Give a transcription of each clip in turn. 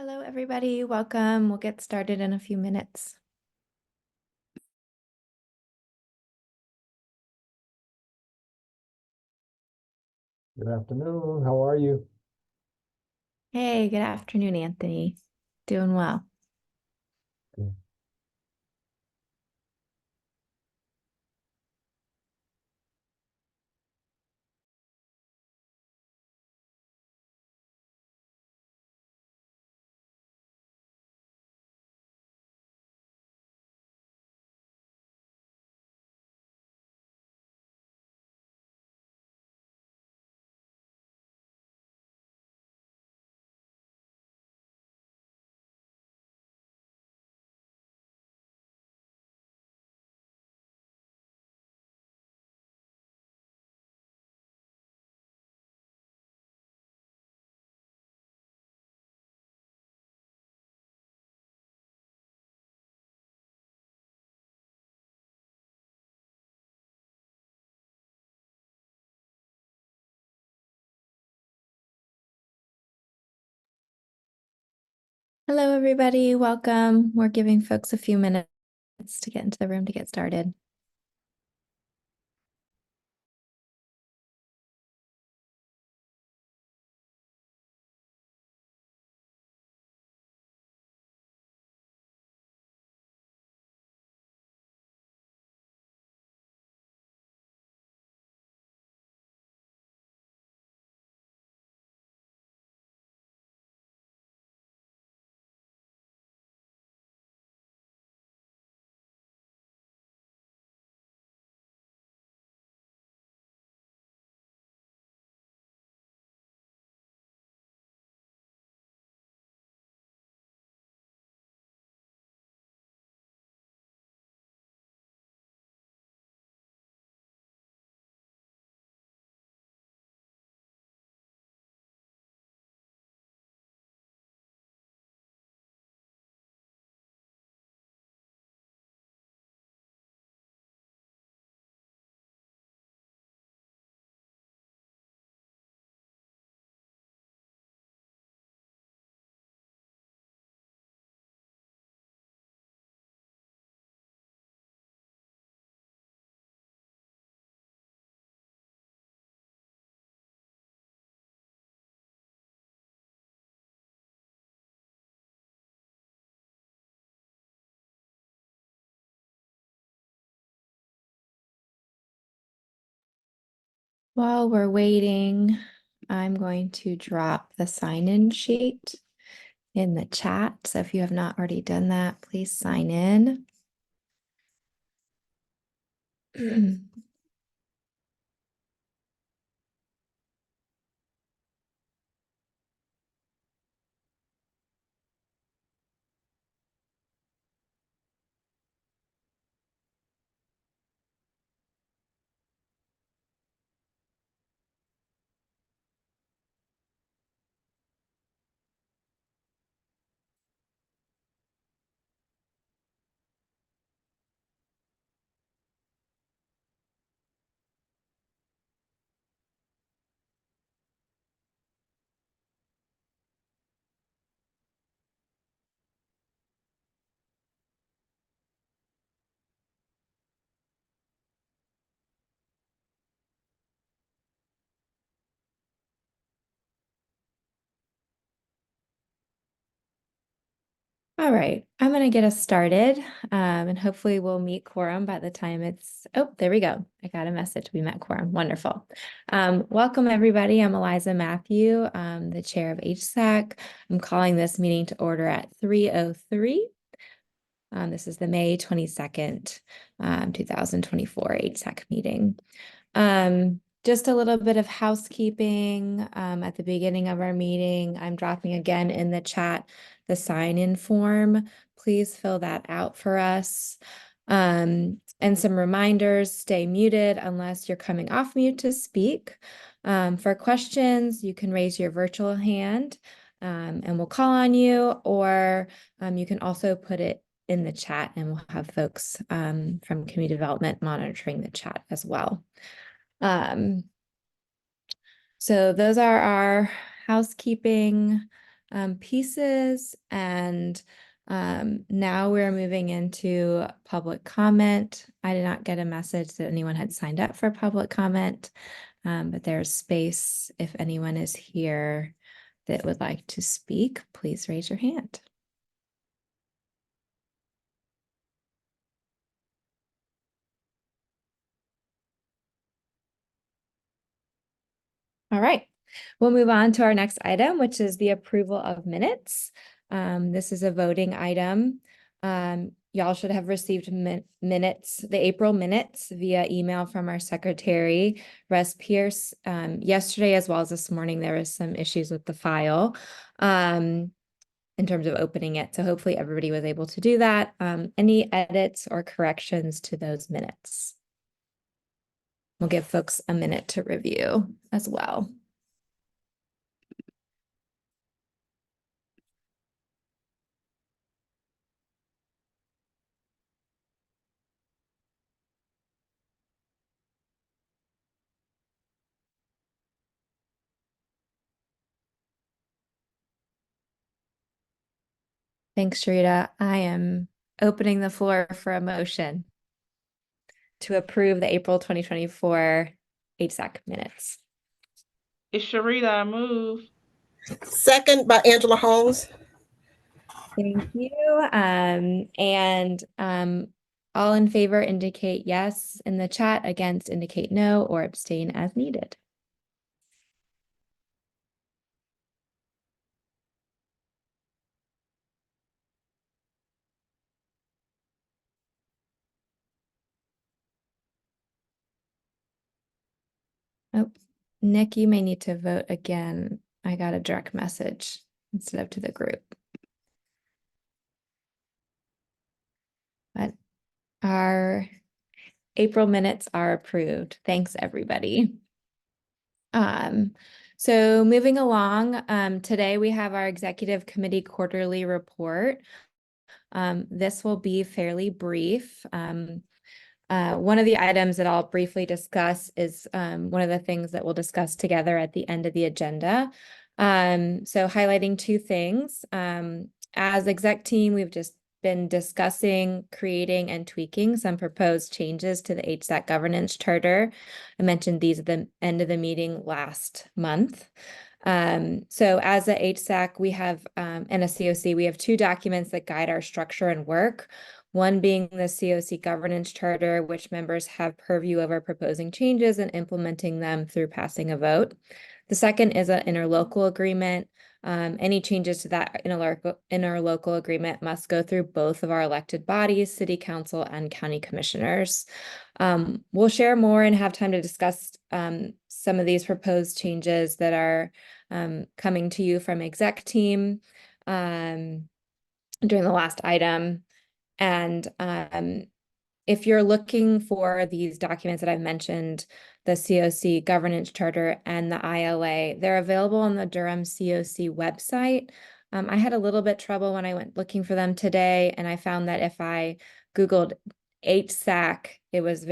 Hello, everybody. Welcome. We'll get started in a few minutes. Good afternoon. How are you? Hey, good afternoon, Anthony. Doing well. Good. Hello, everybody. Welcome. We're giving folks a few minutes to get into the room to get started. While we're waiting, I'm going to drop the sign-in sheet in the chat. So if you have not already done that, please sign in. All right, I'm going to get us started and hopefully we'll meet quorum by the time oh, there we go. I got a message. We met quorum. Wonderful. Welcome, everybody. I'm Eliza Matthew, the chair of HSAC. I'm calling this meeting to order at 3:03. This is the May 22nd, 2024 HSAC meeting. Just a little bit of housekeeping at the beginning of our meeting. I'm dropping again in the chat the sign-in form. Please fill that out for us. And some reminders, stay muted unless you're coming off mute to speak. For questions, you can raise your virtual hand and we'll call on you, or you can also put it in the chat and we'll have folks from community development monitoring the chat as well. So those are our housekeeping pieces, and now we're moving into public comment. I did not get a message that anyone had signed up for public comment, but there's space if anyone is here that would like to speak, please raise your hand. All right, we'll move on to our next item, which is the approval of minutes. This is a voting item. Y'all should have received minutes, the April minutes via email from our secretary, Russ Pierce. Yesterday, as well as this morning, there was some issues with the file in terms of opening it. So hopefully everybody was able to do that. Any edits or corrections to those minutes? We'll give folks a minute to review as well. Thanks, Sharita. I am opening the floor for a motion to approve the April 2024 HSAC minutes. It's Sharita, I move. Second by Angela Holmes. Thank you. All in favor indicate yes in the chat, against indicate no, or abstain as needed. Oh, Nick, you may need to vote again. I got a direct message instead of to the group. But our April minutes are approved. Thanks, everybody. So moving along, today we have our executive committee quarterly report. This will be fairly brief. One of the items that I'll briefly discuss is one of the things that we'll discuss together at the end of the agenda. So highlighting two things. As exec team, we've just been discussing creating and tweaking some proposed changes to the HSAC governance charter. I mentioned these at the end of the meeting last month. So as a HSAC, we have, and a COC, we have two documents that guide our structure and work. One being the COC governance charter, which members have purview over proposing changes and implementing them through passing a vote. The second is an interlocal agreement. Any changes to that interlocal agreement must go through both of our elected bodies, city council and county commissioners. We'll share more and have time to discuss some of these proposed changes that are coming to you from exec team during the last item. And if you're looking for these documents that I've mentioned, the COC governance charter and the ILA, they're available on the Durham COC website. I had a little bit trouble when I went looking for them today, and I found that if I Googled HSAC, it was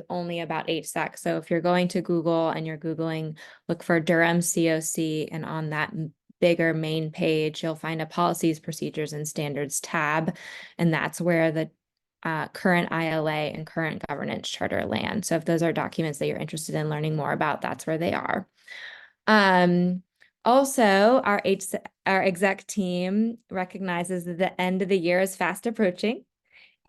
only about HSAC. So if you're going to Google and you're Googling, look for Durham COC, and on that bigger main page, you'll find a policies, procedures, and standards tab. And that's where the current ILA and current governance charter land. So if those are documents that you're interested in learning more about, that's where they are. Also, our exec team recognizes that the end of the year is fast approaching.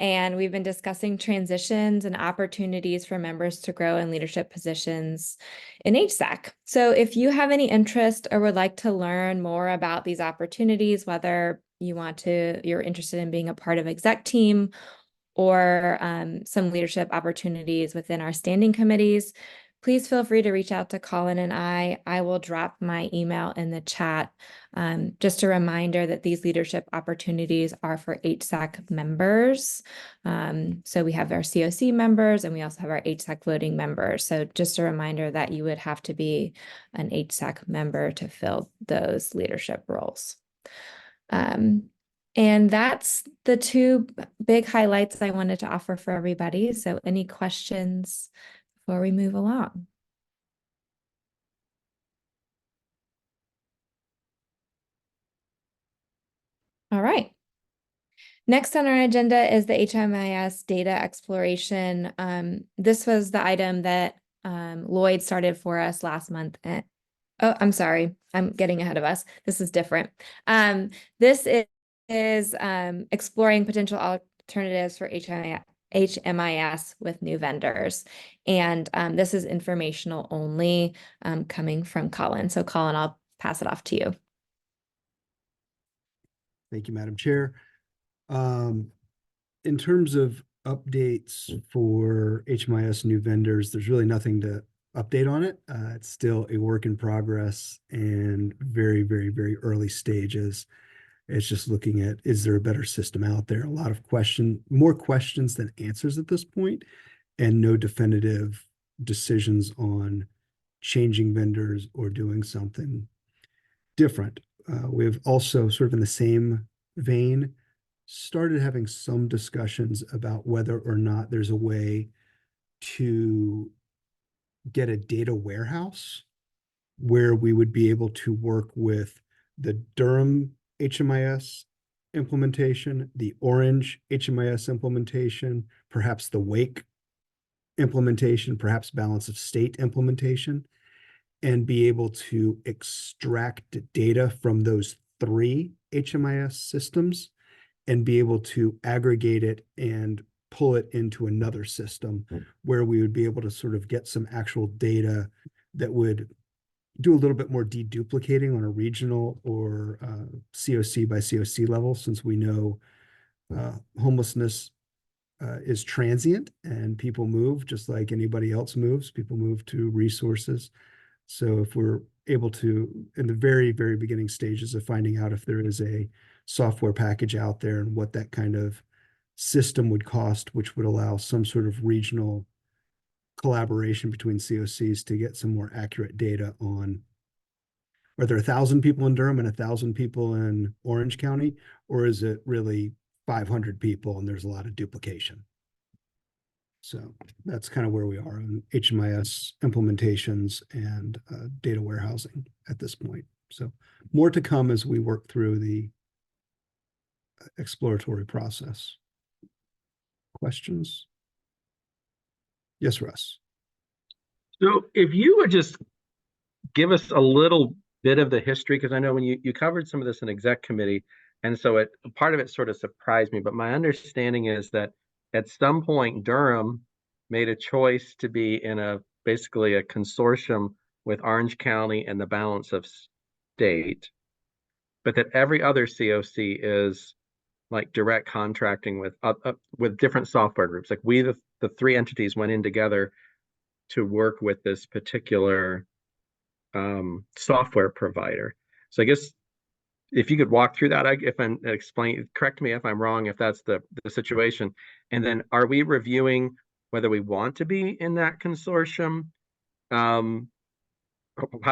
And we've been discussing transitions and opportunities for members to grow in leadership positions in HSAC. So if you have any interest or would like to learn more about these opportunities, whether you're interested in being a part of exec team or some leadership opportunities within our standing committees, please feel free to reach out to Colin and I. I will drop my email in the chat. Just a reminder that these leadership opportunities are for HSAC members. So we have our COC members and we also have our HSAC voting members. So just a reminder that you would have to be an HSAC member to fill those leadership roles. And that's the two big highlights I wanted to offer for everybody. So any questions before we move along? All right. Next on our agenda is the HMIS data exploration. This was the item that Lloyd started for us last month. Oh, I'm sorry. I'm getting ahead of us. This is different. This is exploring potential alternatives for HMIS with new vendors. And this is informational only coming from Colin. So Colin, I'll pass it off to you. Thank you, Madam Chair. In terms of updates for HMIS new vendors, there's really nothing to update on it. It's still a work in progress and very, very, very early stages. It's just looking at, is there a better system out there? A lot of more questions than answers at this point, and no definitive decisions on changing vendors or doing something different. We've also, sort of in the same vein, started having some discussions about whether or not there's a way to get a data warehouse where we would be able to work with the Durham HMIS implementation, the Orange HMIS implementation, perhaps the Wake implementation, perhaps balance of state implementation, and be able to extract data from those three HMIS systems and be able to aggregate it and pull it into another system where we would be able to sort of get some actual data that would do a little bit more deduplicating on a regional or COC by COC level, since we know homelessness is transient and people move just like anybody else moves. People move to resources. So if we're able to, in the very, very beginning stages of finding out if there is a software package out there and what that kind of system would cost, which would allow some sort of regional collaboration between COCs to get some more accurate data on, are there 1,000 people in Durham and 1,000 people in Orange County, or is it really 500 people and there's a lot of duplication? So that's kind of where we are on HMIS implementations and data warehousing at this point. So more to come as we work through the exploratory process. Questions? Yes, Russ. So if you would just give us a little bit of the history, because I know when you covered some of this in exec committee, and so part of it sort of surprised me, but my understanding is that at some point Durham made a choice to be in basically a consortium with Orange County and the balance of state, but that every other COC is like direct contracting with different software groups. Like the three entities went in together to work with this particular software provider. So I guess if you could walk through that, correct me if I'm wrong, if that's the situation. And then are we reviewing whether we want to be in that consortium? How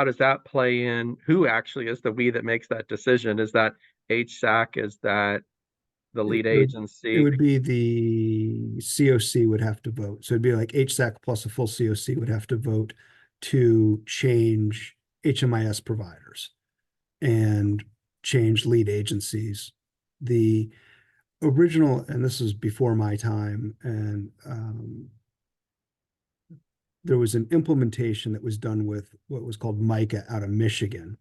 does that play in? Who actually is the we that makes that decision? Is that HSAC? Is that the lead agency? It would be the COC would have to vote. So it'd be like HSAC plus a full COC would have to vote to change HMIS providers and change lead agencies. The original, and this is before my time, and there was an implementation that was done with what was called MICA out of Michigan.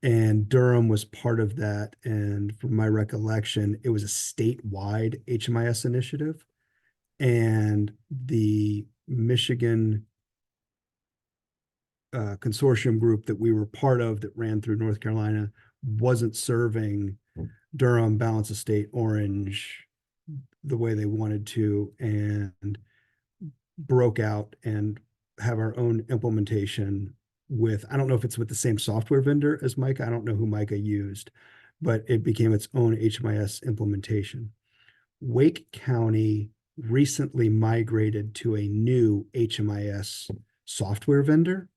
And Durham was part of that. And from my recollection, it was a statewide HMIS initiative. And the Michigan consortium group that we were part of that ran through North Carolina wasn't serving Durham, balance of state, Orange the way they wanted to, and broke out and have our own implementation with, I don't know if it's with the same software vendor as MICA. I don't know who MICA used, but it became its own HMIS implementation. Wake County recently migrated to a new HMIS software vendor.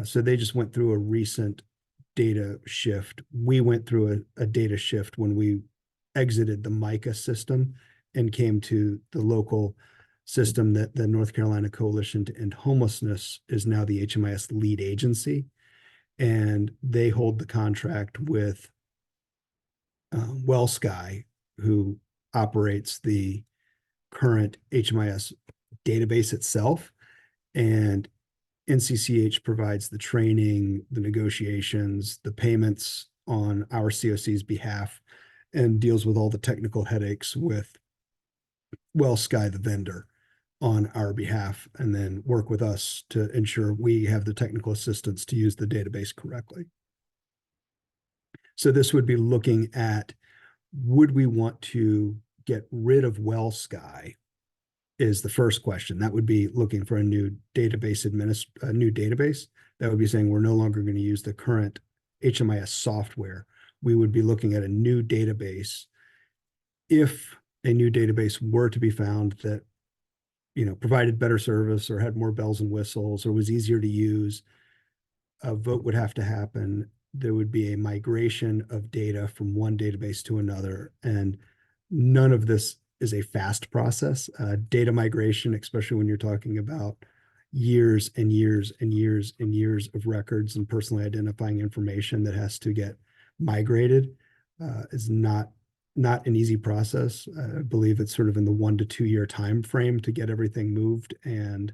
So they just went through a recent data shift. We went through a data shift when we exited the MICA system and came to the local system that the North Carolina Coalition to End Homelessness is now the HMIS lead agency. And they hold the contract with WellSky, who operates the current HMIS database itself. And NCCH provides the training, the negotiations, the payments on our COC's behalf, and deals with all the technical headaches with WellSky, the vendor, on our behalf, and then work with us to ensure we have the technical assistance to use the database correctly. So this would be looking at, would we want to get rid of WellSky is the first question. That would be looking for a new database That would be saying we're no longer going to use the current HMIS software. We would be looking at a new database. If a new database were to be found that, provided better service or had more bells and whistles or was easier to use, a vote would have to happen. There would be a migration of data from one database to another, and none of this is a fast process. Data migration, especially when you're talking about years and years and years and years of records and personally identifying information that has to get migrated, is not not an easy process. I believe it's sort of in the 1 to 2 year time frame to get everything moved and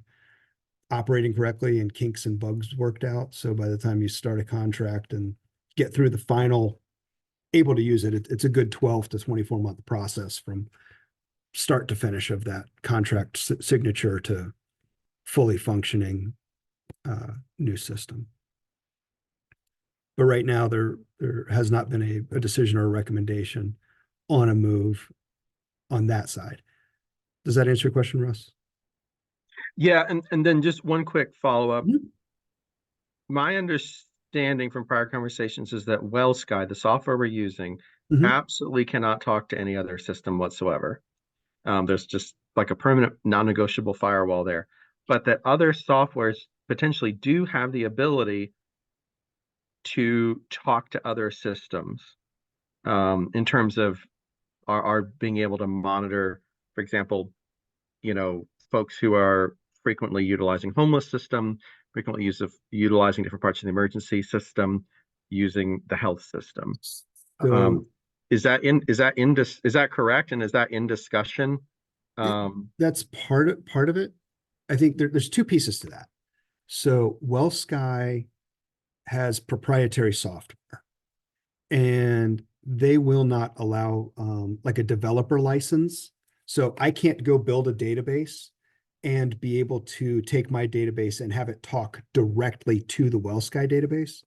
operating correctly and kinks and bugs worked out. So by the time you start a contract and get through the final able to use it, it's a good 12 to 24 month process from start to finish of that contract signature to fully functioning new system. But right now, there has not been a decision or a recommendation on a move on that side. Does that answer your question, Russ? Yeah, and then just one quick follow-up. Mhm. My understanding from prior conversations is that WellSky, the software we're using, Mhm. absolutely cannot talk to any other system whatsoever. There's just like a permanent non-negotiable firewall there. But that other softwares potentially do have the ability to talk to other systems in terms of our being able to monitor, for example, folks who are frequently utilizing homeless system, frequently utilizing different parts of the emergency system, using the health system. So Is that correct? And is that in discussion? that's part of it. I think there's two pieces to that. So WellSky has proprietary software, and they will not allow like a developer license. So I can't go build a database and be able to take my database and have it talk directly to the WellSky database.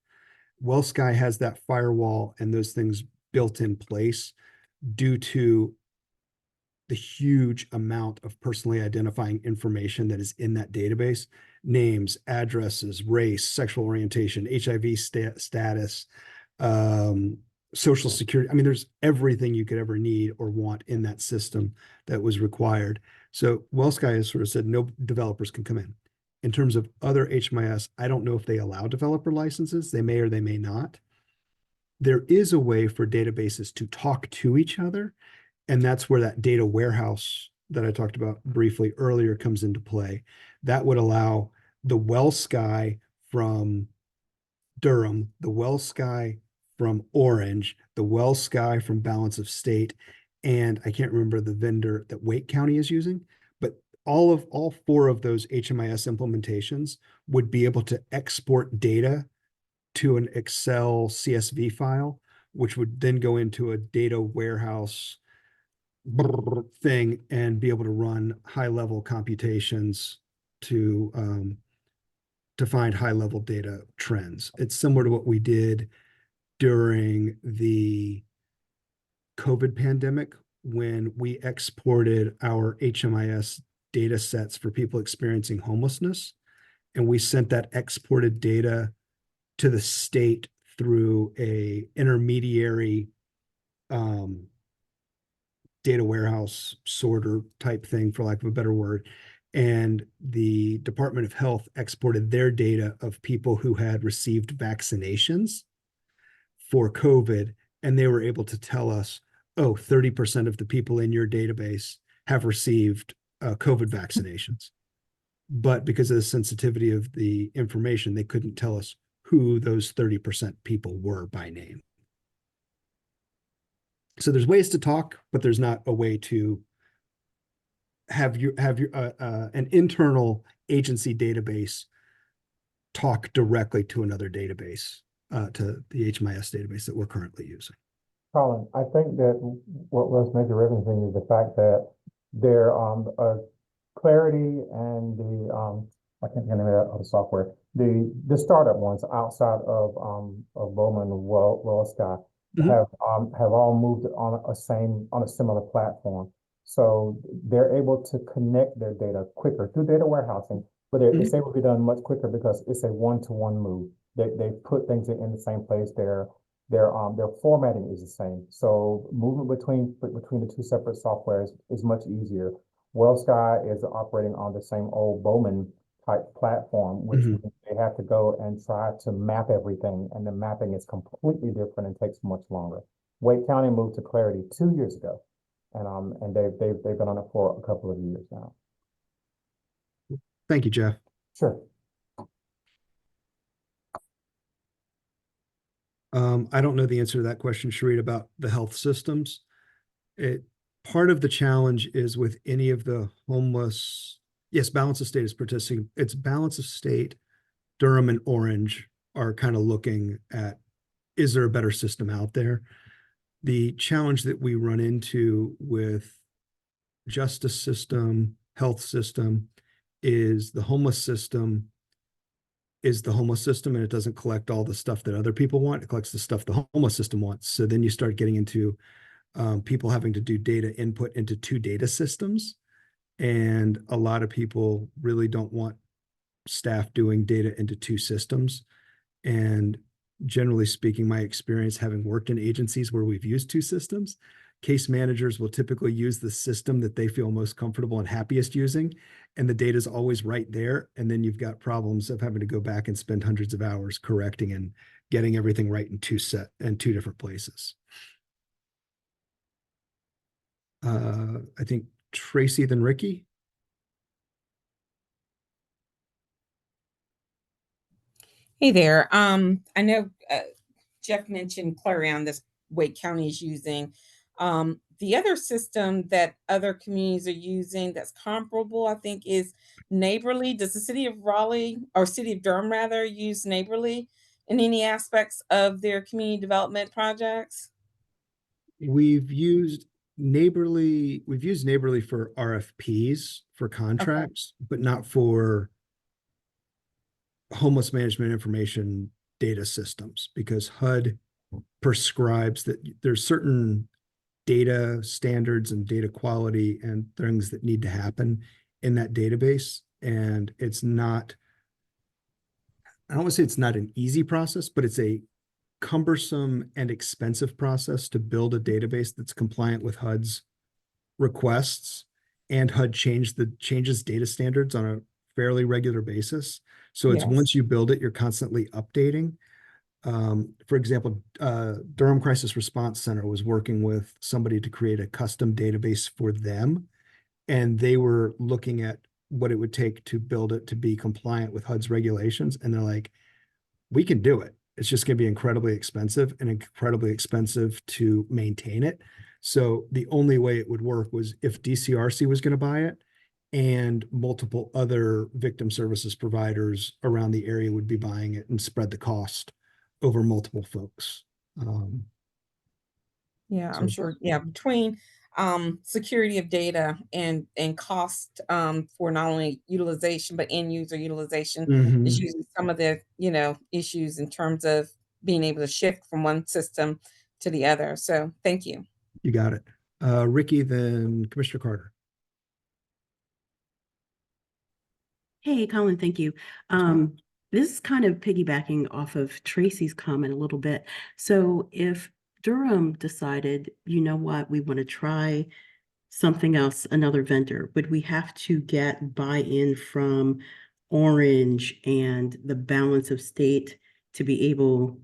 WellSky has that firewall and those things built in place due to the huge amount of personally identifying information that is in that database: names, addresses, race, sexual orientation, HIV status, social security. I mean, there's everything you could ever need or want in that system that was required. So WellSky has sort of said no developers can come in. In terms of other HMIS, I don't know if they allow developer licenses. They may or they may not. There is a way for databases to talk to each other, and that's where that data warehouse that I talked about briefly earlier comes into play. That would allow the WellSky from Durham, the WellSky from Orange, the WellSky from Balance of State, and I can't remember the vendor that Wake County is using, but all four of those HMIS implementations would be able to export data to an Excel CSV file, which would then go into a data warehouse thing and be able to run high level computations to find high level data trends. It's similar to what we did during the COVID pandemic when we exported our HMIS data sets for people experiencing homelessness, and we sent that exported data to the state through a intermediary data warehouse sorter type thing, for lack of a better word. And the Department of Health exported their data of people who had received vaccinations for COVID, and they were able to tell us, oh, 30% of the people in your database have received COVID vaccinations. But because of the sensitivity of the information, they couldn't tell us who those 30% people were by name. So there's ways to talk, but there's not a way to have your an internal agency database talk directly to another database, to the HMIS database that we're currently using. Colin, I think that what Russ makes a reference to is the fact that there Clarity and the I can't think of the software, the startup ones outside of Bowman WellSky have all moved on a similar platform. So they're able to connect their data quicker through data warehousing, but it's able to be done much quicker because it's a one-to-one move. They put things in the same place. Their formatting is the same. So movement between the two separate softwares is much easier. WellSky is operating on the same old Bowman type platform, which they have to go and try to map everything, and the mapping is completely different and takes much longer. Wake County moved to Clarity 2 years ago, and they've been on it for a couple of years now. Thank you, Jeff. Sure. I don't know the answer to that question, Sheree, about the health systems. Part of the challenge is with any of the homeless, yes, balance of state is participating. It's balance of state, Durham and Orange are kind of looking at, is there a better system out there? The challenge that we run into with justice system, health system, is the homeless system and it doesn't collect all the stuff that other people want. It collects the stuff the homeless system wants. So then you start getting into people having to do data input into two data systems. And a lot of people really don't want staff doing data into two systems. And generally speaking, my experience having worked in agencies where we've used two systems, case managers will typically use the system that they feel most comfortable and happiest using. And the data is always right there. And then you've got problems of having to go back and spend hundreds of hours correcting and getting everything right in two different places. I think Tracy, then Ricky. Hey there. I know Jeff mentioned Clarion, this Wake County is using. The other system that other communities are using that's comparable, I think, is Neighborly. Does the city of Raleigh or city of Durham rather use Neighborly in any aspects of their community development projects? We've used Neighborly for RFPs for contracts, but not for homeless management information data systems, because HUD prescribes that there's certain data standards and data quality and things that need to happen in that database. And it's not, I don't want to say it's not an easy process, but it's a cumbersome and expensive process to build a database that's compliant with HUD's requests. And HUD changes data standards on a fairly regular basis. So it's Yes. once you build it, you're constantly updating. For example, Durham Crisis Response Center was working with somebody to create a custom database for them. And they were looking at what it would take to build it to be compliant with HUD's regulations. And they're like, we can do it. It's just going to be incredibly expensive to maintain it. So the only way it would work was if DCRC was going to buy it, and multiple other victim services providers around the area would be buying it and spread the cost over multiple folks. Yeah, So- I'm sure. Yeah, between security of data and cost for not only utilization but end user utilization is Mhm. usually some of the issues in terms of being able to shift from one system to the other. So thank you. You got it. Ricky, then Commissioner Carter. Hey, Colin, thank you. This is kind of piggybacking off of Tracy's comment a little bit. So if Durham decided, you know what, we want to try something else, another vendor, would we have to get buy-in from Orange and the balance of state to be able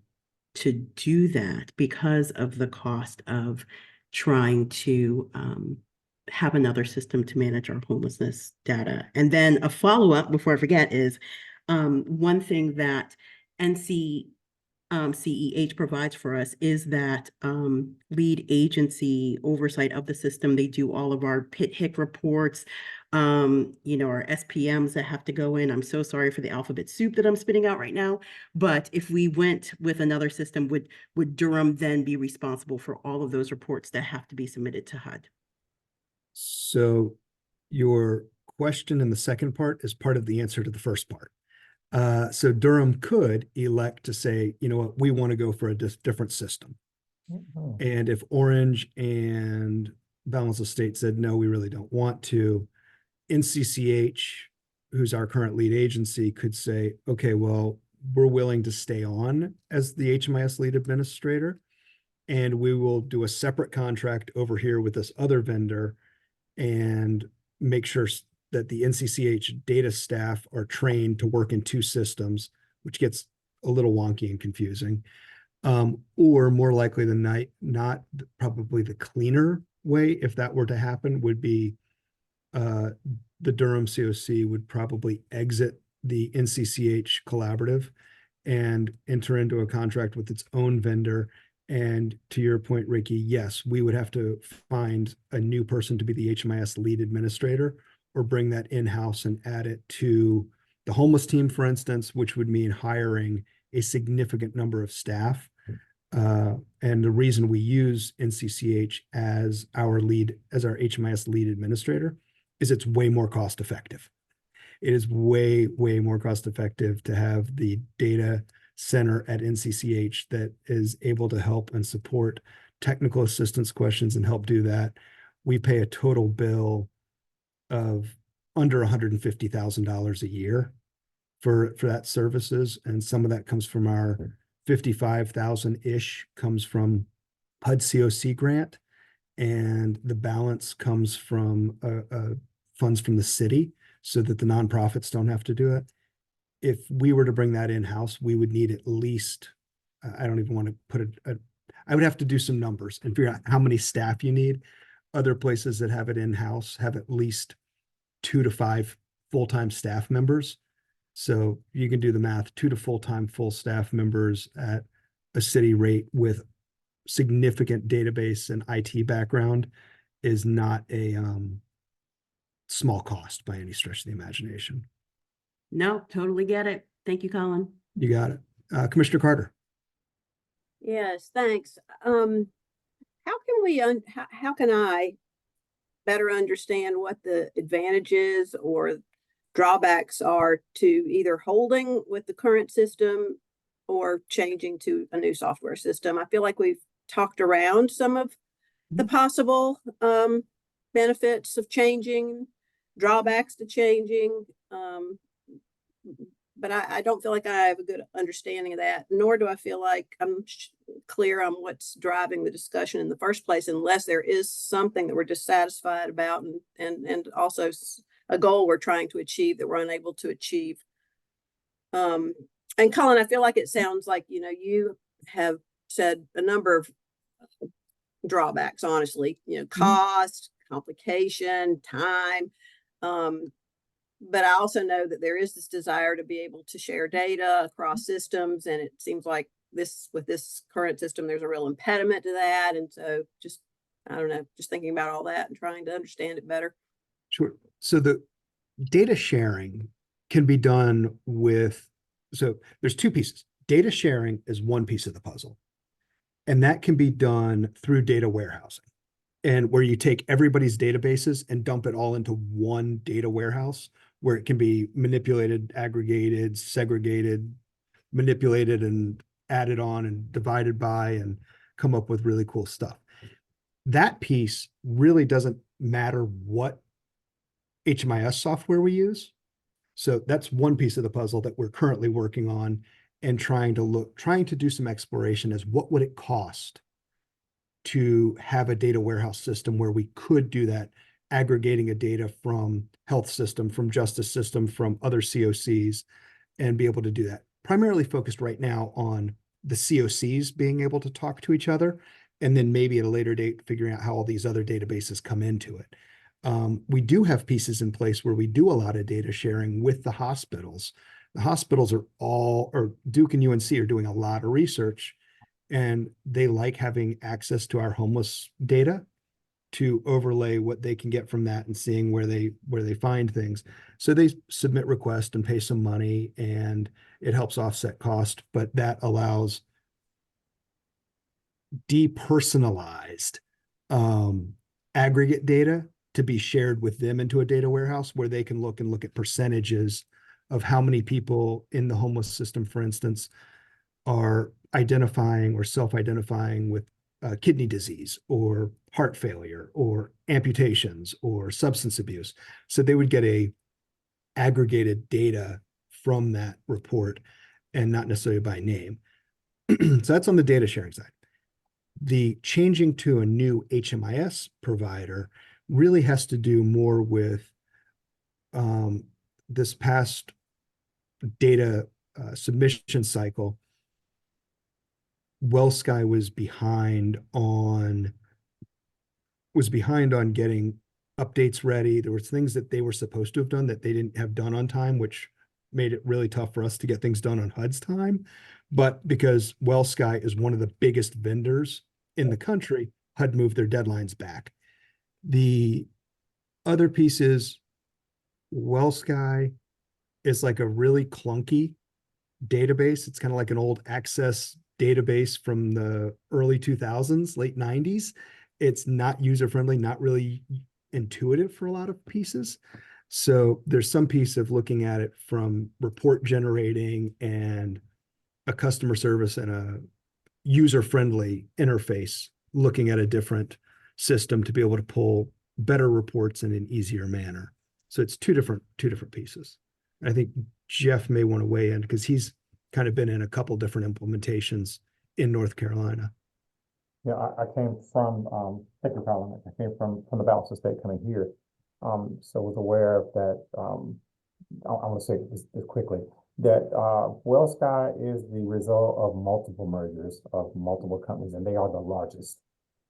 to do that because of the cost of trying to have another system to manage our homelessness data? And then a follow-up before I forget is one thing that CEH provides for us is that lead agency oversight of the system. They do all of our PIT-HIC reports, our SPMs that have to go in. I'm so sorry for the alphabet soup that I'm spitting out right now. But if we went with another system, would Durham then be responsible for all of those reports that have to be submitted to HUD? So your question in the second part is part of the answer to the first part. So Durham could elect to say, you know what, we want to go for a different system. Mhm. And if Orange and Balance of State said, no, we really don't want to, NCCH, who's our current lead agency, could say, okay, well, we're willing to stay on as the HMIS lead administrator, and we will do a separate contract over here with this other vendor and make sure that the NCCH data staff are trained to work in two systems, which gets a little wonky and confusing. Or more likely than not, probably the cleaner way, if that were to happen, would be the Durham COC would probably exit the NCCH collaborative and enter into a contract with its own vendor And to your point, Ricky, yes, we would have to find a new person to be the HMIS lead administrator or bring that in-house and add it to the homeless team, for instance, which would mean hiring a significant number of staff. And the reason we use NCCH as our HMIS lead administrator is it's way more cost effective. It is way, way more cost effective to have the data center at NCCH that is able to help and support technical assistance questions and help do that. We pay a total bill of under $150,000 a year for that services. And some of that comes from our 55,000-ish comes from HUD COC grant. And the balance comes from funds from the city so that the nonprofits don't have to do it. If we were to bring that in-house, we would need at least, I don't even want to put it, I would have to do some numbers and figure out how many staff you need. Other places that have it in-house have at least 2 to 5 full-time staff members. So you can do the math, 2 to full staff members at a city rate with significant database and IT background is not a small cost by any stretch of the imagination. No, totally get it. Thank you, Colin. You got it. Commissioner Carter. Yes, thanks. How can I better understand what the advantages or drawbacks are to either holding with the current system or changing to a new software system? I feel like we've talked around some of the possible benefits of changing, drawbacks to changing. But I don't feel like I have a good understanding of that, nor do I feel like I'm clear on what's driving the discussion in the first place, unless there is something that we're dissatisfied about and also a goal we're trying to achieve that we're unable to achieve. And Colin, I feel like it sounds like, you have said a number of drawbacks, honestly, cost, complication, time. But I also know that there is this desire to be able to share data across systems. And it seems like with this current system, there's a real impediment to that. And so I don't know, just thinking about all that and trying to understand it better. Sure. So the data sharing can be done so there's 2 pieces. Data sharing is one piece of the puzzle. And that can be done through data warehousing, and where you take everybody's databases and dump it all into one data warehouse where it can be manipulated, aggregated, segregated, manipulated, and added on and divided by and come up with really cool stuff. That piece really doesn't matter what HMIS software we use. So that's one piece of the puzzle that we're currently working on and trying to do some exploration as what would it cost to have a data warehouse system where we could do that, aggregating a data from health system, from justice system, from other COCs, and be able to do that. Primarily focused right now on the COCs being able to talk to each other, and then maybe at a later date, figuring out how all these other databases come into it. We do have pieces in place where we do a lot of data sharing with the hospitals. The hospitals or Duke and UNC are doing a lot of research, and they like having access to our homeless data to overlay what they can get from that and seeing where they find things. So they submit requests and pay some money, and it helps offset cost, but that allows depersonalized aggregate data to be shared with them into a data warehouse where they can look at percentages of how many people in the homeless system, for instance, are identifying or self-identifying with kidney disease or heart failure or amputations or substance abuse. So they would get a aggregated data from that report and not necessarily by name. So that's on the data sharing side. The changing to a new HMIS provider really has to do more with this past data submission cycle. WellSky was behind on getting updates ready. There was things that they were supposed to have done that they didn't have done on time, which made it really tough for us to get things done on HUD's time. But because WellSky is one of the biggest vendors in the country, HUD moved their deadlines back. The other piece is WellSky is like a really clunky database. It's kind of like an old Access database from the early 2000s, late 90s. It's not user-friendly, not really intuitive for a lot of pieces. So there's some piece of looking at it from report generating and a customer service and a user-friendly interface, looking at a different system to be able to pull better reports in an easier manner. So it's two different pieces. I think Jeff may want to weigh in because he's kind of been in a couple different implementations in North Carolina. Yeah, I came from, thank you, Colin. I came from the balance of state coming here. So was aware of that, I want to say this quickly, that WellSky is the result of multiple mergers of multiple companies, and they are the largest.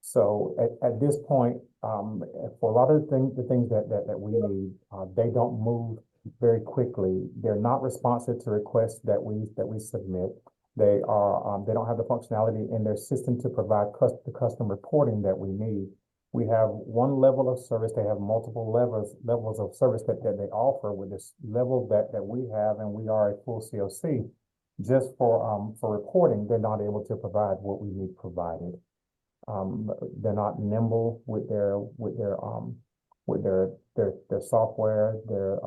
So at this point, for a lot of the things that we need, they don't move very quickly. They're not responsive to requests that we submit. They don't have the functionality in their system to provide the custom reporting that we need. We have one level of service. They have multiple levels of service that they offer with this level that we have, and we are a full COC. Just for reporting, they're not able to provide what we need provided. They're not nimble with their software. Their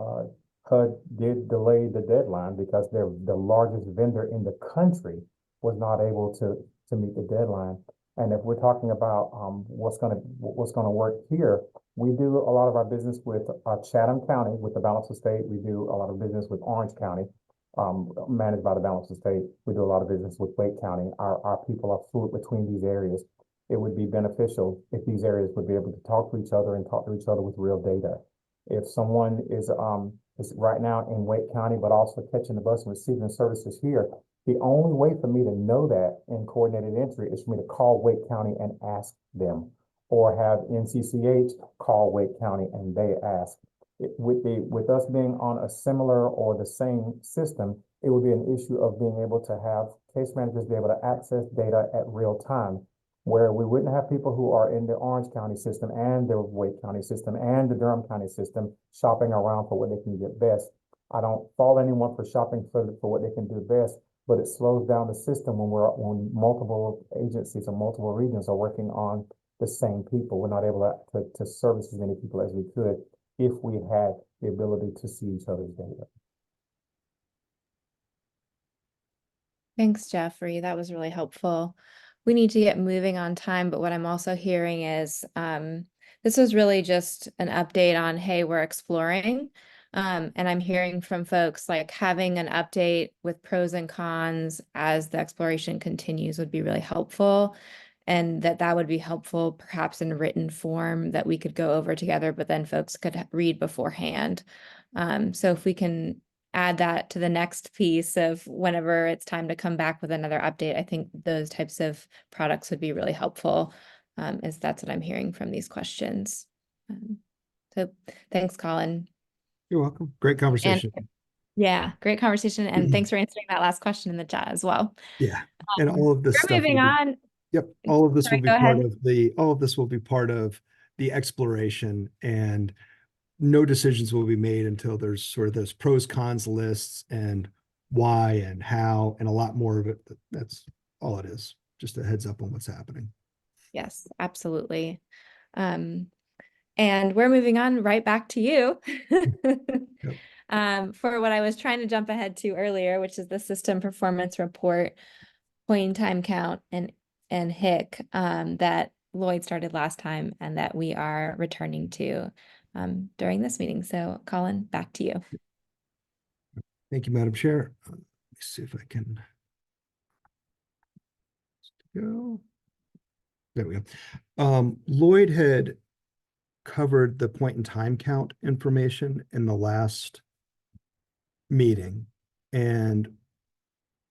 HUD did delay the deadline because they're the largest vendor in the country was not able to meet the deadline. And if we're talking about what's gonna work here, we do a lot of our business with Chatham County with the balance of state. We do a lot of business with Orange County, managed by the balance of state. We do a lot of business with Wake County. Our people are fluid between these areas. It would be beneficial if these areas would be able to talk to each other and talk to each other with real data. If someone is right now in Wake County, but also catching the bus and receiving services here, the only way for me to know that in coordinated entry is for me to call Wake County and ask them, or have NCCH call Wake County and they ask. With us being on a similar or the same system, it would be an issue of being able to have case managers be able to access data at real time, where we wouldn't have people who are in the Orange County system and the Wake County system and the Durham County system shopping around for what they can get best. I don't fault anyone for shopping for what they can do best, but it slows down the system when multiple agencies or multiple regions are working on the same people. We're not able to service as many people as we could if we had the ability to see each other's data. Thanks, Jeffrey. That was really helpful. We need to get moving on time, but what I'm also hearing is this was really just an update on, hey, we're exploring. And I'm hearing from folks like having an update with pros and cons as the exploration continues would be really helpful. And that would be helpful perhaps in written form that we could go over together, but then folks could read beforehand. So if we can add that to the next piece of whenever it's time to come back with another update, I think those types of products would be really helpful, as that's what I'm hearing from these questions. So thanks, Colin. You're welcome. Great conversation. Yeah, great conversation. And thanks for answering that last question in the chat as well. Yeah. And all of this We're stuff. moving on. Yep. All of this Sorry, will be go part ahead. of all of this will be part of the exploration, and no decisions will be made until there's sort of those pros cons lists and why and how and a lot more of it. That's all it is. Just a heads up on what's happening. Yes, absolutely. And we're moving on right back to you. For what I was trying to jump ahead to earlier, which is the system performance report, point in time count and HIC that Lloyd started last time and that we are returning to during this meeting. So Colin, back to you. Thank you, Madam Chair. Let me see if I can go. There we go. Lloyd had covered the point in time count information in the last meeting and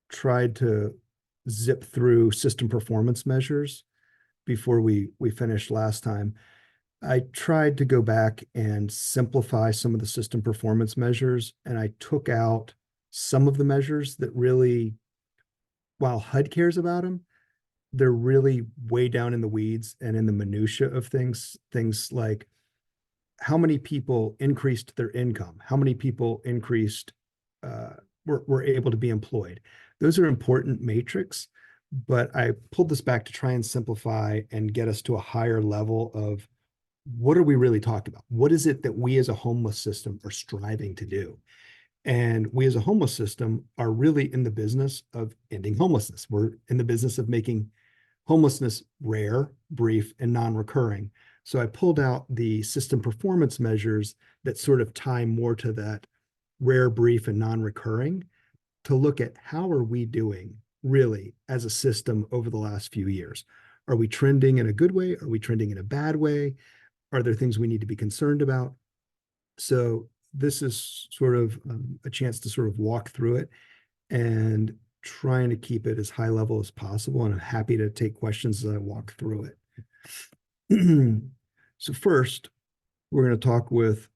tried to zip through system performance measures before we finished last time. I tried to go back and simplify some of the system performance measures, and I took out some of the measures that really while HUD cares about them, they're really way down in the weeds and in the minutia of things like how many people increased their income, how many people increased were able to be employed. Those are important metrics, but I pulled this back to try and simplify and get us to a higher level of what are we really talking about? What is it that we as a homeless system are striving to do? And we as a homeless system are really in the business of ending homelessness. We're in the business of making homelessness rare, brief, and non-recurring. So I pulled out the system performance measures that sort of tie more to that rare, brief, and non-recurring to look at how are we doing really as a system over the last few years. Are we trending in a good way? Are we trending in a bad way? Are there things we need to be concerned about? So this is sort of a chance to sort of walk through it and trying to keep it as high level as possible. And I'm happy to take questions as I walk through it. So first, we're going to talk with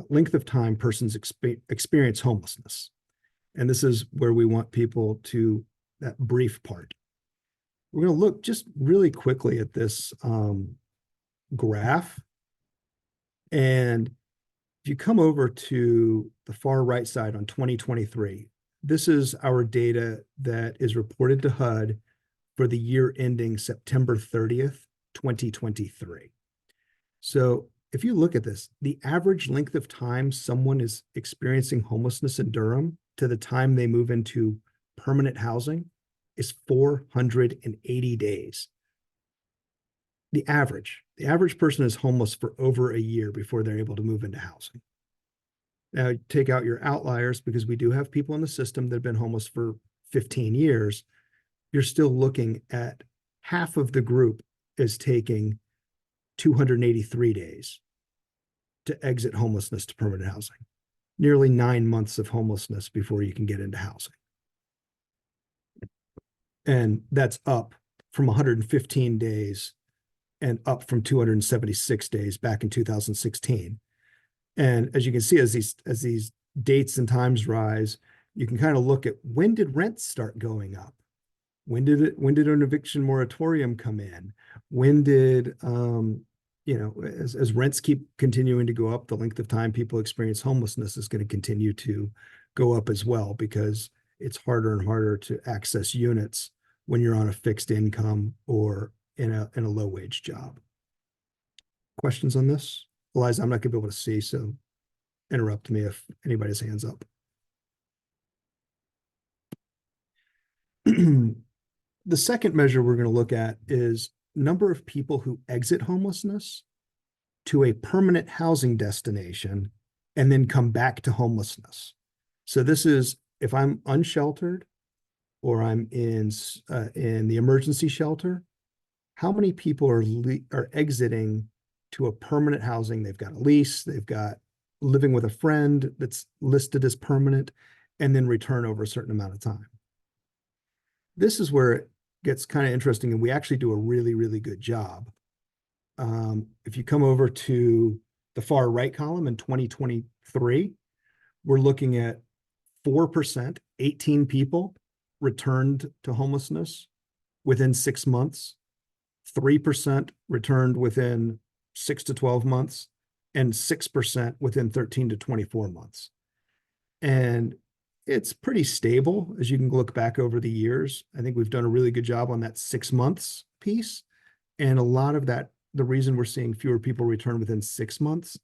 length of time persons experience homelessness. And this is where we want people to, that brief part. We're going to look just really quickly at this graph. And if you come over to the far right side on 2023, this is our data that is reported to HUD for the year ending September 30th, 2023. So if you look at this, the average length of time someone is experiencing homelessness in Durham to the time they move into permanent housing is 480 days. The average person is homeless for over a year before they're able to move into housing. Now, take out your outliers because we do have people in the system that have been homeless for 15 years. You're still looking at half of the group is taking 283 days to exit homelessness to permanent housing. Nearly 9 months of homelessness before you can get into housing. And that's up from 115 days and up from 276 days back in 2016. And as you can see, as these dates and times rise, you can kind of look at when did rents start going up? When did an eviction moratorium come in? When did, as rents keep continuing to go up, the length of time people experience homelessness is going to continue to go up as well, because it's harder and harder to access units when you're on a fixed income or in a low wage job. Questions on this? Eliza, I'm not going to be able to see, so interrupt me if anybody's hands up. The second measure we're going to look at is number of people who exit homelessness to a permanent housing destination and then come back to homelessness. So this is if I'm unsheltered or I'm in the emergency shelter, how many people are exiting to a permanent housing? They've got a lease, they've got living with a friend that's listed as permanent, and then return over a certain amount of time. This is where it gets kind of interesting, and we actually do a really, really good job. If you come over to the far right column in 2023, we're looking at 4%, 18 people returned to homelessness within 6 months, 3% returned within 6 to 12 months, and 6% within 13 to 24 months. And it's pretty stable as you can look back over the years. I think we've done a really good job on that 6 months piece. And a lot of that, the reason we're seeing fewer people return within 6 months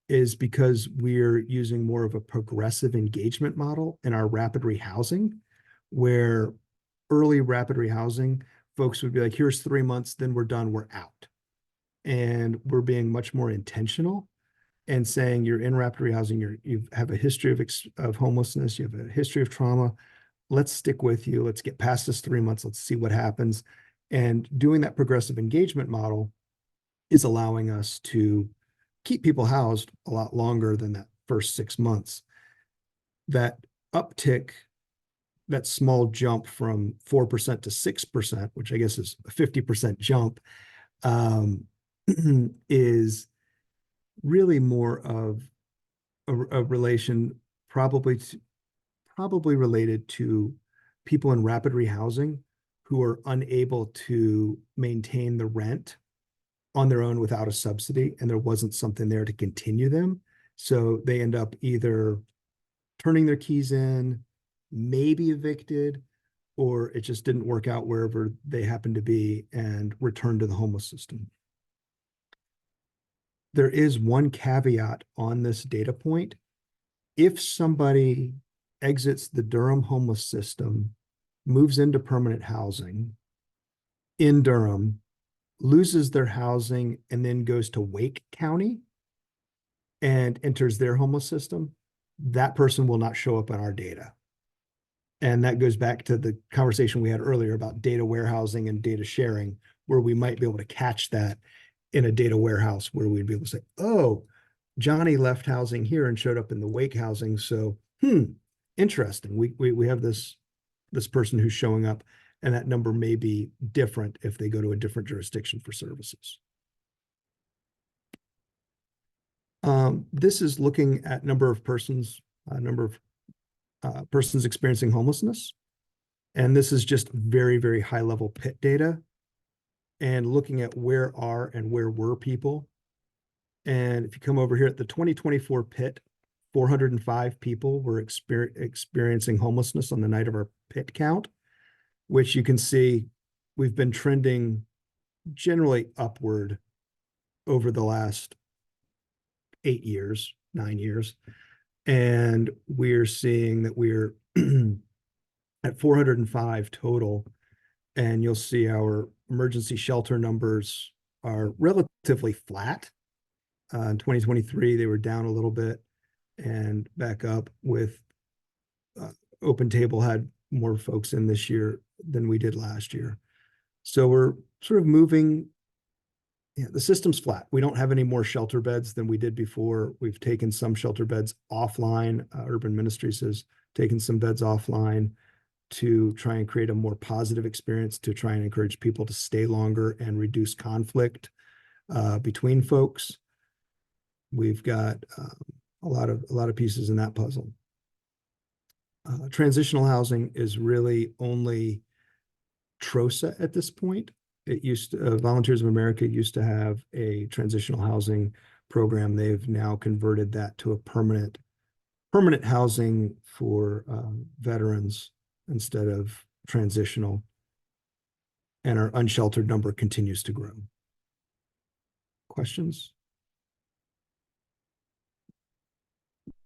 is because we're using more of a progressive engagement model in our rapid rehousing, where early rapid rehousing, folks would be like, here's 3 months, then we're done, we're out. And we're being much more intentional and saying you're in rapid rehousing, you have a history of homelessness, you have a history of trauma. Let's stick with you. Let's get past this 3 months. Let's see what happens. And doing that progressive engagement model is allowing us to keep people housed a lot longer than that first 6 months. That uptick, that small jump from 4% to 6%, which I guess is a 50% jump, is really more of a relation probably related to people in rapid rehousing who are unable to maintain the rent on their own without a subsidy, and there wasn't something there to continue them. So they end up either turning their keys in, maybe evicted, or it just didn't work out wherever they happened to be and returned to the homeless system. There is one caveat on this data point. If somebody exits the Durham homeless system, moves into permanent housing in Durham, loses their housing, and then goes to Wake County and enters their homeless system, that person will not show up in our data. And that goes back to the conversation we had earlier about data warehousing and data sharing, where we might be able to catch that in a data warehouse where we'd be able to say, oh, Johnny left housing here and showed up in the Wake housing. So, interesting. We have this person who's showing up, and that number may be different if they go to a different jurisdiction for services. This is looking at number of persons experiencing homelessness. And this is just very, very high level PIT data and looking at where are and where were people. And if you come over here at the 2024 PIT, 405 people were experiencing homelessness on the night of our PIT count, which you can see we've been trending generally upward over the last 8 years, 9 years. And we're seeing that we're at 405 total. And you'll see our emergency shelter numbers are relatively flat. In 2023, they were down a little bit and back up with Open Table had more folks in this year than we did last year. So we're sort of moving. Yeah, the system's flat. We don't have any more shelter beds than we did before. We've taken some shelter beds offline. Urban Ministries has taken some beds offline to try and create a more positive experience, to try and encourage people to stay longer and reduce conflict between folks. We've got a lot of pieces in that puzzle. Transitional housing is really only TROSA at this point. It used to, Volunteers of America used to have a transitional housing program. They've now converted that to a permanent housing for veterans instead of transitional. And our unsheltered number continues to grow. Questions?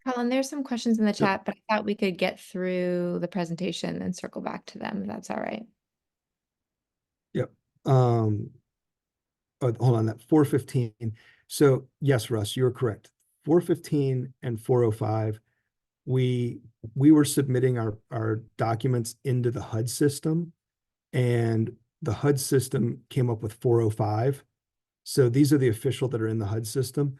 Colin, there's some questions in the Yep. chat, but I thought we could get through the presentation and circle back to them, if that's all right. Yep. Hold on, that 415. So yes, Russ, you're correct. 415 and 405, we were submitting our documents into the HUD system, and the HUD system came up with 405. So these are the official that are in the HUD system,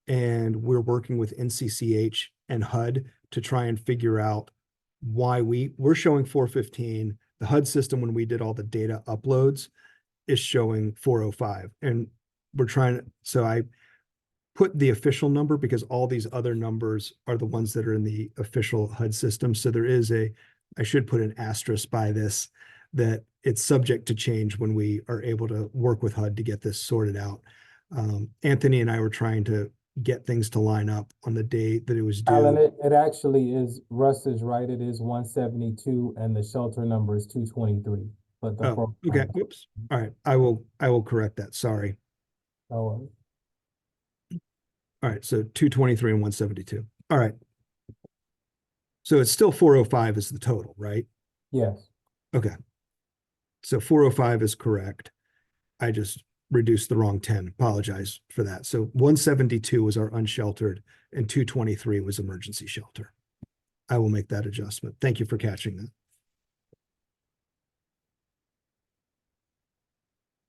and we're working with NCCH and HUD to try and figure out why we're showing 415. The HUD system, when we did all the data uploads, is showing 405. And we're trying to, so I put the official number because all these other numbers are the ones that are in the official HUD system. So there is I should put an asterisk by this, that it's subject to change when we are able to work with HUD to get this sorted out. Anthony and I were trying to get things to line up on the day that it was due. Alan, it actually is, Russ is right, it is 172 and the shelter number is 223. But the Okay, whoops. All right, I will correct that. Sorry. Oh, All right, so 223 and 172. All right. So it's still 405 is the total, right? yes. Okay. So 405 is correct. I just reduced the wrong 10. Apologize for that. So 172 was our unsheltered and 223 was emergency shelter. I will make that adjustment. Thank you for catching that.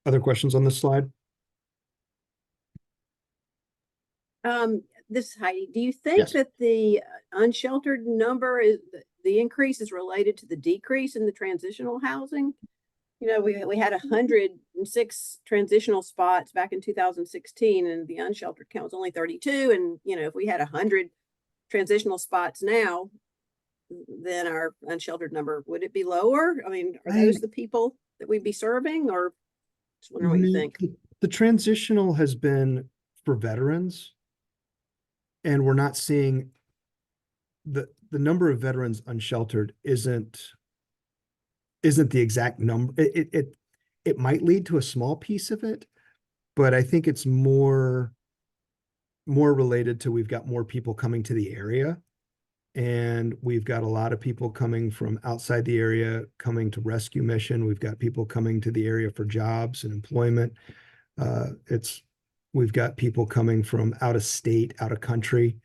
Other questions on this slide? This is Heidi. Do you think Yes. that the unsheltered number is the increase is related to the decrease in the transitional housing? You know, we had 106 transitional spots back in 2016, and the unsheltered count was only 32. And you know, if we had 100 transitional spots now, then our unsheltered number, would it be lower? I mean, are I- those the people that we'd be serving, or just wondering what you think? The transitional has been for veterans. And we're not seeing the number of veterans unsheltered isn't the exact number. It might lead to a small piece of it, but I think it's more related to we've got more people coming to the area. And we've got a lot of people coming from outside the area, coming to rescue mission. We've got people coming to the area for jobs and employment. We've got people coming from out of state, out of country,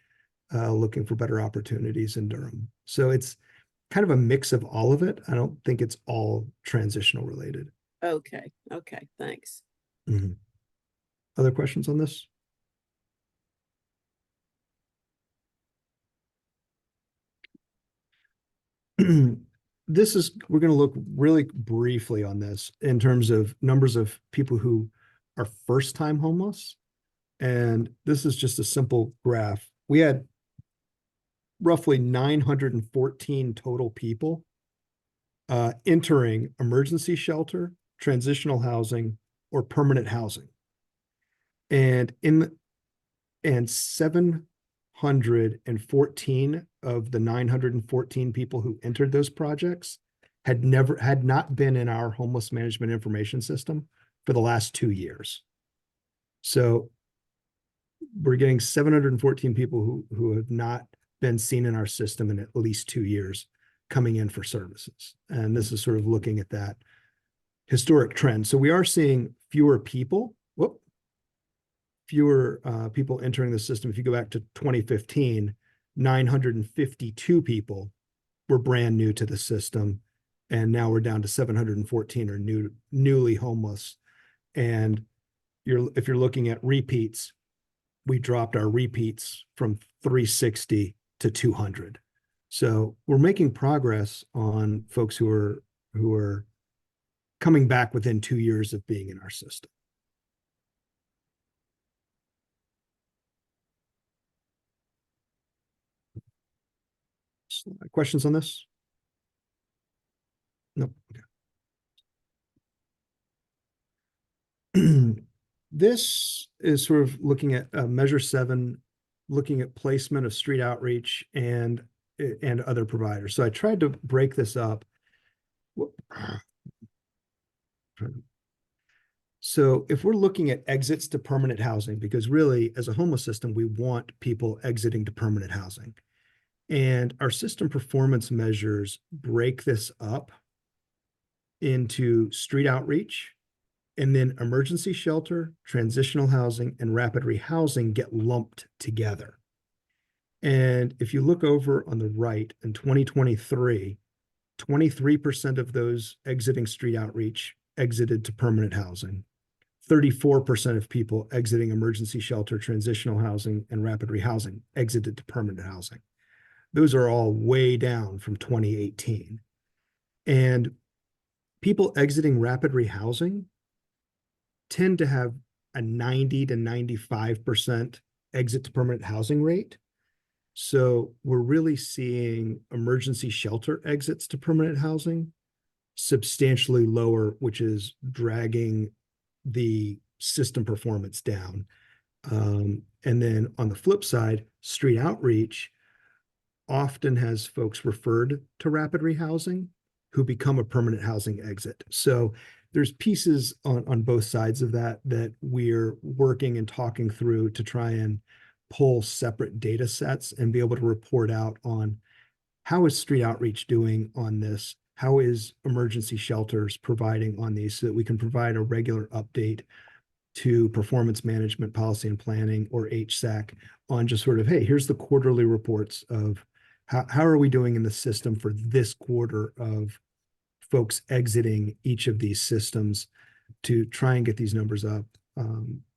looking for better opportunities in Durham. So it's kind of a mix of all of it. I don't think it's all transitional related. Okay, thanks. Mhm. Other questions on this? We're going to look really briefly on this in terms of numbers of people who are first-time homeless. And this is just a simple graph. We had roughly 914 total people entering emergency shelter, transitional housing, or permanent housing. And 714 of the 914 people who entered those projects had not been in our homeless management information system for the last 2 years. So we're getting 714 people who have not been seen in our system in at least 2 years coming in for services. And this is sort of looking at that historic trend. So we are seeing fewer people entering the system. If you go back to 2015, 952 people were brand new to the system. And now we're down to 714 are newly homeless. And if you're looking at repeats, we dropped our repeats from 360 to 200. So we're making progress on folks who are coming back within 2 years of being in our system. Questions on this? No. Okay. This is sort of looking at Measure 7, looking at placement of street outreach and other providers. So I tried to break this up. So if we're looking at exits to permanent housing, because really as a homeless system, we want people exiting to permanent housing. And our system performance measures break this up into street outreach, and then emergency shelter, transitional housing, and rapid rehousing get lumped together. And if you look over on the right in 2023, 23% of those exiting street outreach exited to permanent housing. 34% of people exiting emergency shelter, transitional housing, and rapid rehousing exited to permanent housing. Those are all way down from 2018. And people exiting rapid rehousing tend to have a 90 to 95% exit to permanent housing rate. So we're really seeing emergency shelter exits to permanent housing substantially lower, which is dragging the system performance down. And then on the flip side, street outreach often has folks referred to rapid rehousing who become a permanent housing exit. So there's pieces on both sides of that we're working and talking through to try and pull separate data sets and be able to report out on how is street outreach doing on this? How is emergency shelters providing on these so that we can provide a regular update to performance management policy and planning, or HSAC, on just sort of, hey, here's the quarterly reports of how are we doing in the system for this quarter of folks exiting each of these systems to try and get these numbers up.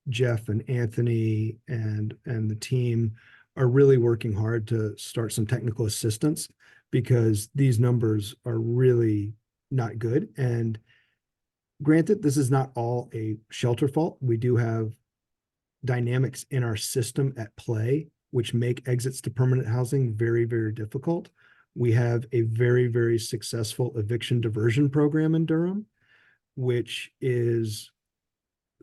Jeff and Anthony and the team are really working hard to start some technical assistance, because these numbers are really not good. And granted, this is not all a shelter fault. We do have dynamics in our system at play, which make exits to permanent housing very, very difficult. We have a very, very successful eviction diversion program in Durham, which is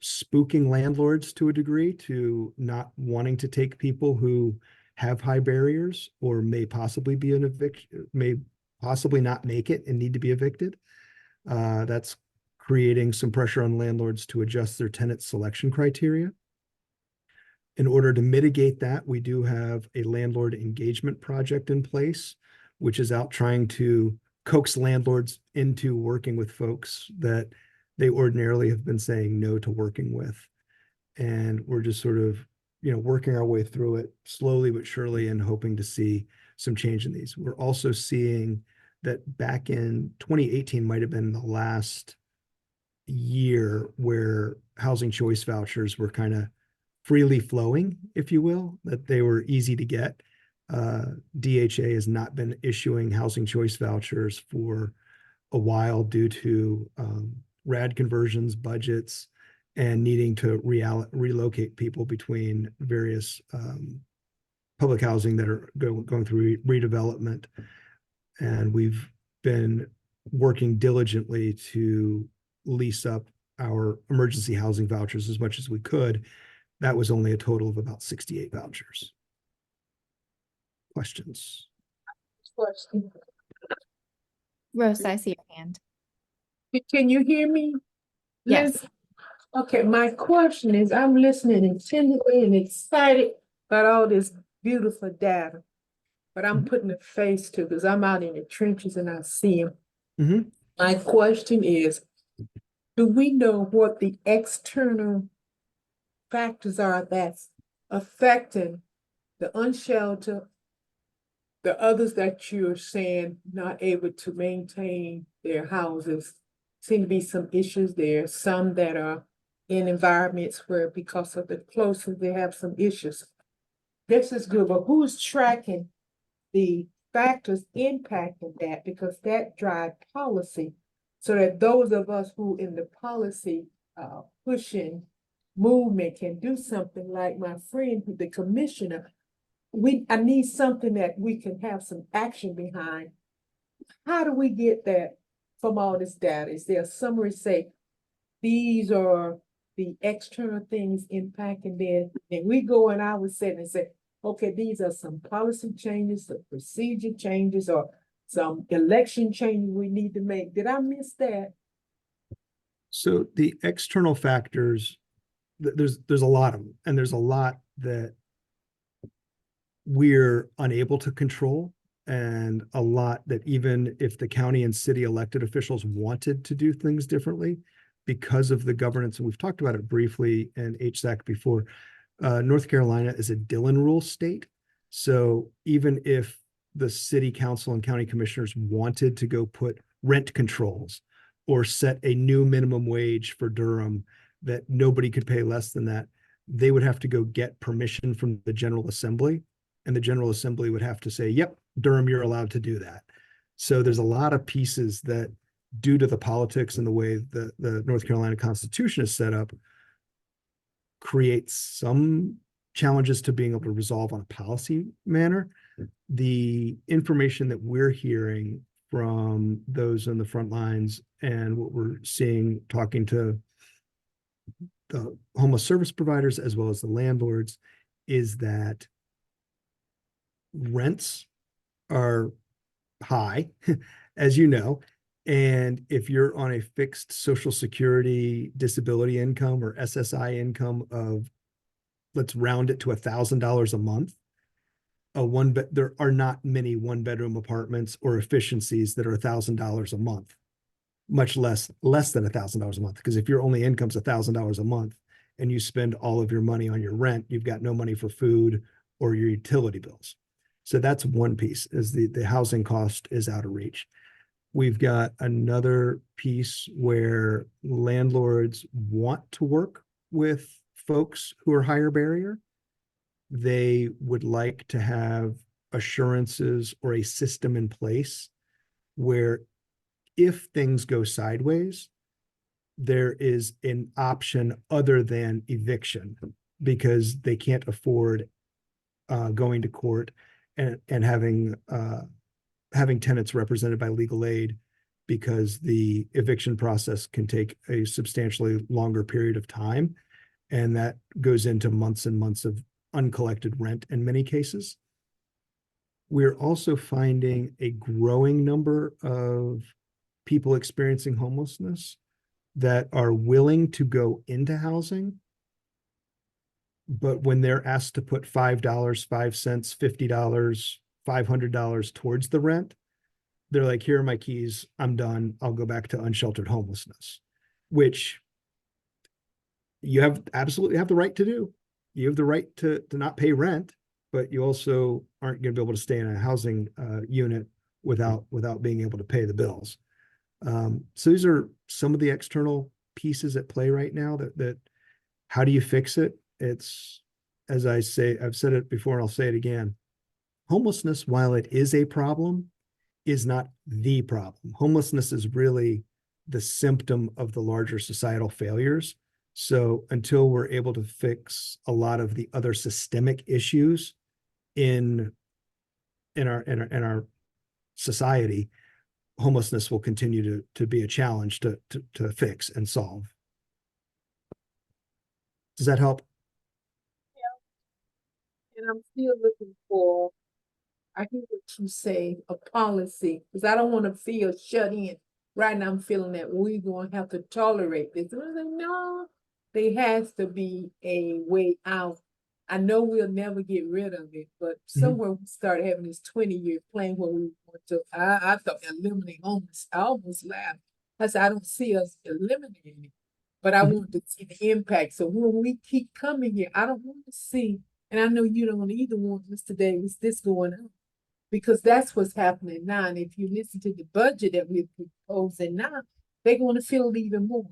spooking landlords to a degree to not wanting to take people who have high barriers or may possibly be an eviction, may possibly not make it and need to be evicted. That's creating some pressure on landlords to adjust their tenant selection criteria. In order to mitigate that, we do have a landlord engagement project in place, which is out trying to coax landlords into working with folks that they ordinarily have been saying no to working with. And we're just sort of, working our way through it slowly but surely and hoping to see some change in these. We're also seeing that back in 2018 might have been the last year where housing choice vouchers were kind of freely flowing, if you will, that they were easy to get. DHA has not been issuing housing choice vouchers for a while due to RAD conversions, budgets, and needing to relocate people between various public housing that are going through redevelopment. And we've been working diligently to lease up our emergency housing vouchers as much as we could. That was only a total of about 68 vouchers. Questions? Rosa, I see your hand. Can you hear me? Yes. Liz? Okay, my question is, I'm listening intently and excited about all this beautiful data, but I'm putting a face to because I'm out in the trenches and I see them. Mhm. My question is, do we know what the external factors are that's affecting the unsheltered, the others that you're saying not able to maintain their houses? Seem to be some issues there, some that are in environments where because of the closeness, they have some issues. This is good, but who's tracking the factors impacting that? Because that drives policy. So that those of us who in the policy pushing movement can do something like my friend, the commissioner. I need something that we can have some action behind. How do we get that from all this data? Is there a summary say, these are the external things impacting them? And we go in our setting and say, okay, these are some policy changes, some procedure changes, or some election changes we need to make. Did I miss that? So the external factors, there's a lot of them, and there's a lot that we're unable to control, and a lot that even if the county and city elected officials wanted to do things differently, because of the governance, and we've talked about it briefly in HSAC before, North Carolina is a Dillon rule state. So even if the city council and county commissioners wanted to go put rent controls or set a new minimum wage for Durham that nobody could pay less than that, they would have to go get permission from the General Assembly. And the General Assembly would have to say, yep, Durham, you're allowed to do that. So there's a lot of pieces that, due to the politics and the way the North Carolina Constitution is set up, creates some challenges to being able to resolve on a policy manner. The information that we're hearing from those on the front lines and what we're seeing talking to the homeless service providers as well as the landlords is that rents are high, as you know, and if you're on a fixed Social Security disability income or SSI income of, let's round it to $1,000 a month, there are not many one-bedroom apartments or efficiencies that are $1,000 a month, much less than $1,000 a month. Because if your only income's $1,000 a month and you spend all of your money on your rent, you've got no money for food or your utility bills. So that's one piece, is the housing cost is out of reach. We've got another piece where landlords want to work with folks who are higher barrier. They would like to have assurances or a system in place where if things go sideways, there is an option other than eviction because they can't afford going to court and having having tenants represented by legal aid, because the eviction process can take a substantially longer period of time. And that goes into months and months of uncollected rent in many cases. We're also finding a growing number of people experiencing homelessness that are willing to go into housing, but when they're asked to put $5, 5 cents, $50, $500 towards the rent, they're like, here are my keys, I'm done, I'll go back to unsheltered homelessness, which you have absolutely have the right to do. You have the right to not pay rent, but you also aren't going to be able to stay in a housing unit without being able to pay the bills. So these are some of the external pieces at play right now that how do you fix it? It's, as I say, I've said it before and I'll say it again. Homelessness, while it is a problem, is not the problem. Homelessness is really the symptom of the larger societal failures. So until we're able to fix a lot of the other systemic issues in our society, homelessness will continue to be a challenge to fix and solve. Does that help? And I'm still looking for, I hear what you say, a policy, because I don't want to feel shut in. Right now, I'm feeling that we're going to have to tolerate this. And I said, no, there has to be a way out. I know we'll never get rid of it, but somewhere we start having this 20-year plan where we want to, I thought eliminate homeless. I almost laughed. I said, I don't see us eliminating it, but I want to see the impact. So when we keep coming here, I don't want to see, and I know you don't either want, Mr. Davis, this going on, because that's what's happening now. And if you listen to the budget that we're proposing now, they're going to feel it even more.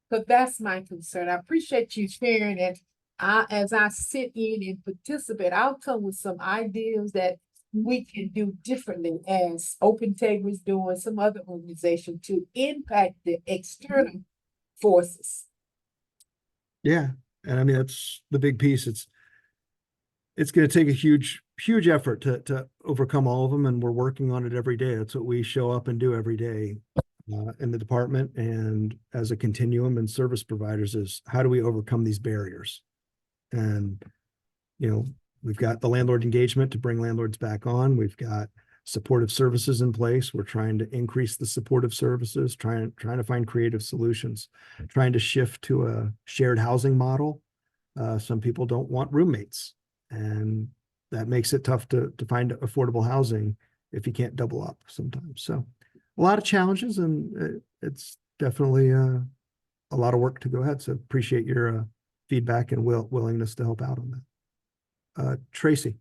But that's my concern. I appreciate you sharing it. As I sit in and participate, I'll come with some ideas that we can do differently as Open Table is doing, some other organization to impact the external forces. Yeah. And I mean, that's the big piece. It's going to take a huge effort to overcome all of them. And we're working on it every day. That's what we show up and do every day in the department and as a continuum and service providers is how do we overcome these barriers? And, you know, we've got the landlord engagement to bring landlords back on. We've got supportive services in place. We're trying to increase the supportive services, trying to find creative solutions, trying to shift to a shared housing model. Some people don't want roommates, and that makes it tough to find affordable housing if you can't double up sometimes. So a lot of challenges, and it's definitely a lot of work to go ahead. So appreciate your feedback and willingness to help out on that. Tracy.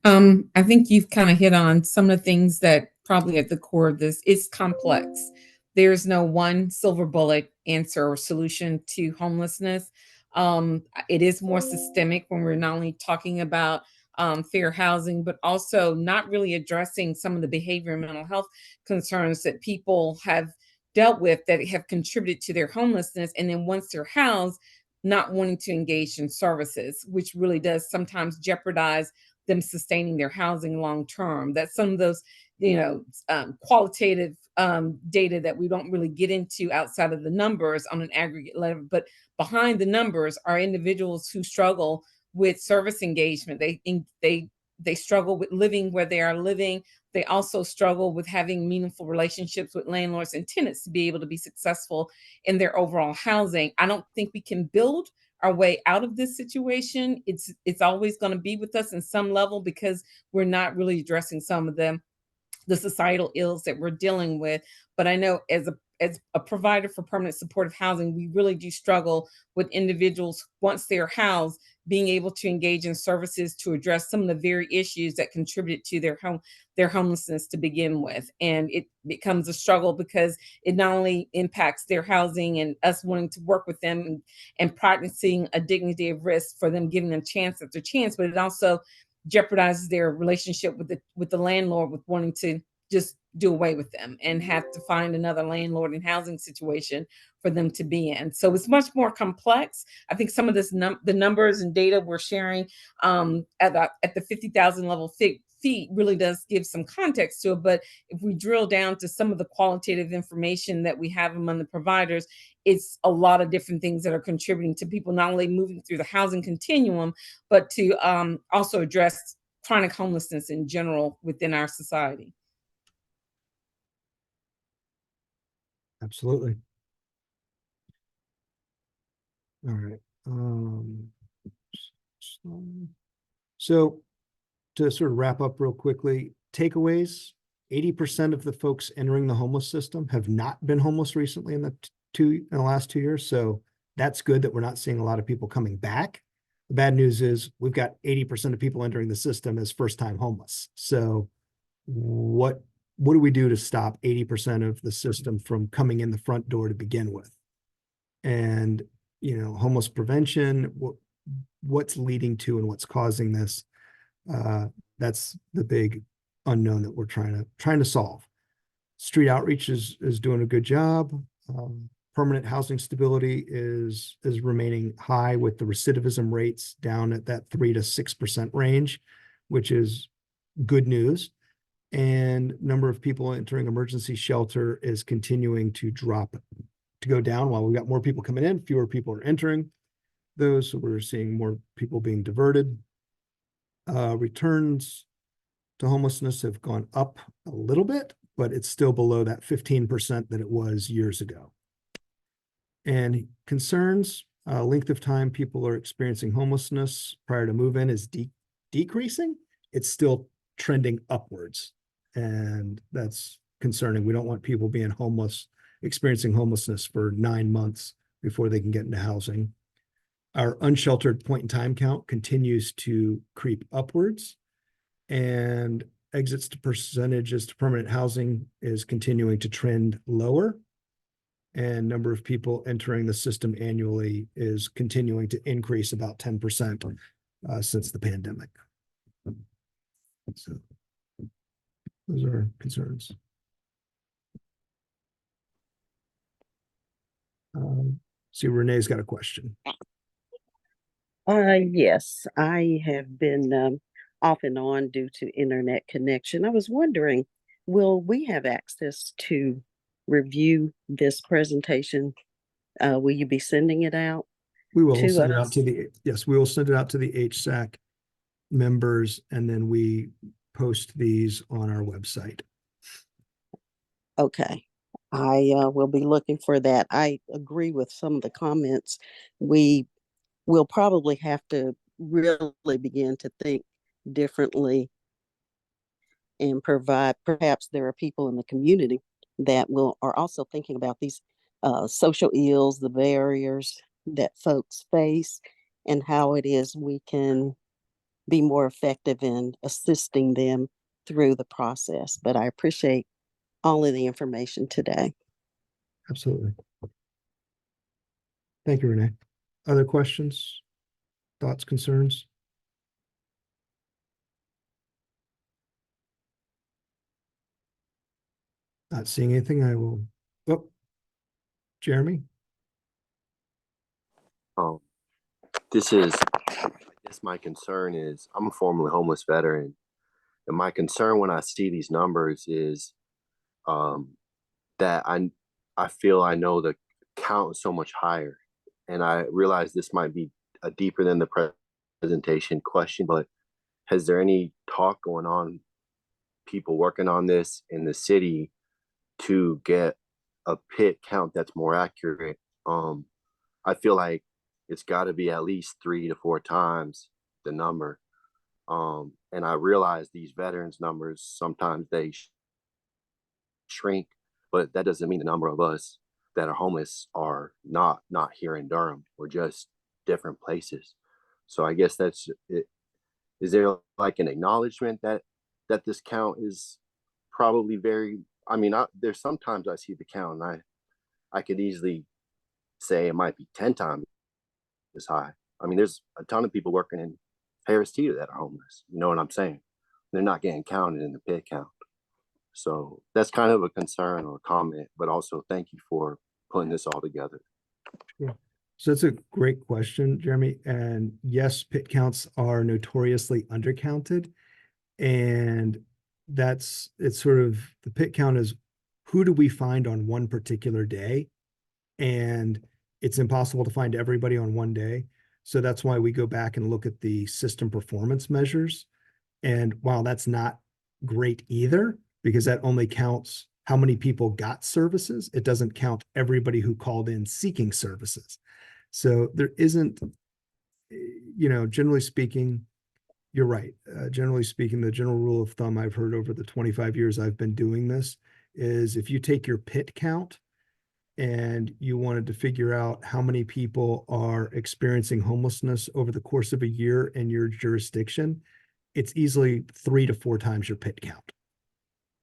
I think you've kind of hit on some of the things that probably at the core of this is complex. There's no one silver bullet answer or solution to homelessness. It is more systemic when we're not only talking about fair housing, but also not really addressing some of the behavior and mental health concerns that people have dealt with that have contributed to their homelessness. And then once they're housed, not wanting to engage in services, which really does sometimes jeopardize them sustaining their housing long term. That's some of those, qualitative data that we don't really get into outside of the numbers on an aggregate level. But behind the numbers are individuals who struggle with service engagement. They struggle with living where they are living. They also struggle with having meaningful relationships with landlords and tenants to be able to be successful in their overall housing. I don't think we can build our way out of this situation. It's always going to be with us in some level because we're not really addressing some of the societal ills that we're dealing with. But I know as a provider for permanent supportive housing, we really do struggle with individuals once they're housed being able to engage in services to address some of the very issues that contribute to their homelessness to begin with. And it becomes a struggle because it not only impacts their housing and us wanting to work with them and practicing a dignity of risk for them, giving them chance after chance, but it also jeopardizes their relationship with the landlord, with wanting to just do away with them and have to find another landlord and housing situation for them to be in. So it's much more complex. I think some of this the numbers and data we're sharing at the 50,000 level sheet really does give some context to it, but if we drill down to some of the qualitative information that we have among the providers, it's a lot of different things that are contributing to people not only moving through the housing continuum, but to also address chronic homelessness in general within our society. Absolutely. All right. So to sort of wrap up real quickly, takeaways, 80% of the folks entering the homeless system have not been homeless recently in the last 2 years. So that's good that we're not seeing a lot of people coming back. The bad news is we've got 80% of people entering the system as first-time homeless. So what do we do to stop 80% of the system from coming in the front door to begin with? And, you know, homeless prevention, what's leading to and what's causing this? That's the big unknown that we're trying to solve. Street outreach is doing a good job. Permanent housing stability is remaining high, with the recidivism rates down at that 3 to 6% range, which is good news. And number of people entering emergency shelter is continuing to go down. While we've got more people coming in, fewer people are entering those. So we're seeing more people being diverted. Returns to homelessness have gone up a little bit, but it's still below that 15% that it was years ago. And concerns, length of time people are experiencing homelessness prior to move-in is decreasing. It's still trending upwards, and that's concerning. We don't want people being homeless, experiencing homelessness for 9 months before they can get into housing. Our unsheltered point in time count continues to creep upwards, and exits to percentages to permanent housing is continuing to trend lower. And number of people entering the system annually is continuing to increase about 10% since the pandemic. So those are concerns. See, Renee's got a question. Yes, I have been off and on due to internet connection. I was wondering, will we have access to review this presentation? Will you be sending it out? We will to send it out us? to yes, we will send it out to the HSAC members, and then we post these on our website. Okay. I will be looking for that. I agree with some of the comments. We will probably have to really begin to think differently and provide, perhaps there are people in the community that are also thinking about these social ills, the barriers that folks face, and how it is we can be more effective in assisting them through the process. But I appreciate all of the information today. Absolutely. Thank you, Renee. Other questions, thoughts, concerns? Not seeing anything, I will. Oh, Jeremy. This is, I guess my concern is, I'm a formerly homeless veteran, and my concern when I see these numbers is that I feel I know the count is so much higher, and I realize this might be a deeper than the presentation question, but has there any talk going on, people working on this in the city to get a PIT count that's more accurate? I feel like it's got to be at least 3 to 4 times the number. And I realize these veterans numbers, sometimes they shrink, but that doesn't mean the number of us that are homeless are not here in Durham. We're just different places. So I guess that's it. Is there like an acknowledgement that this count is probably very, I mean, there's sometimes I see the count and I could easily say it might be 10 times as high. I mean, there's a ton of people working in Harris Teeter that are homeless. You know what I'm saying? They're not getting counted in the PIT count. So that's kind of a concern or a comment, but also thank you for putting this all together. Yeah. So that's a great question, Jeremy. And yes, PIT counts are notoriously undercounted. And it's sort of, the pit count is who do we find on one particular day? And it's impossible to find everybody on one day. So that's why we go back and look at the system performance measures. And while that's not great either, because that only counts how many people got services, it doesn't count everybody who called in seeking services. So there isn't, generally speaking, you're right. Generally speaking, the general rule of thumb I've heard over the 25 years I've been doing this is if you take your pit count and you wanted to figure out how many people are experiencing homelessness over the course of a year in your jurisdiction, it's easily 3 to 4 times your pit count.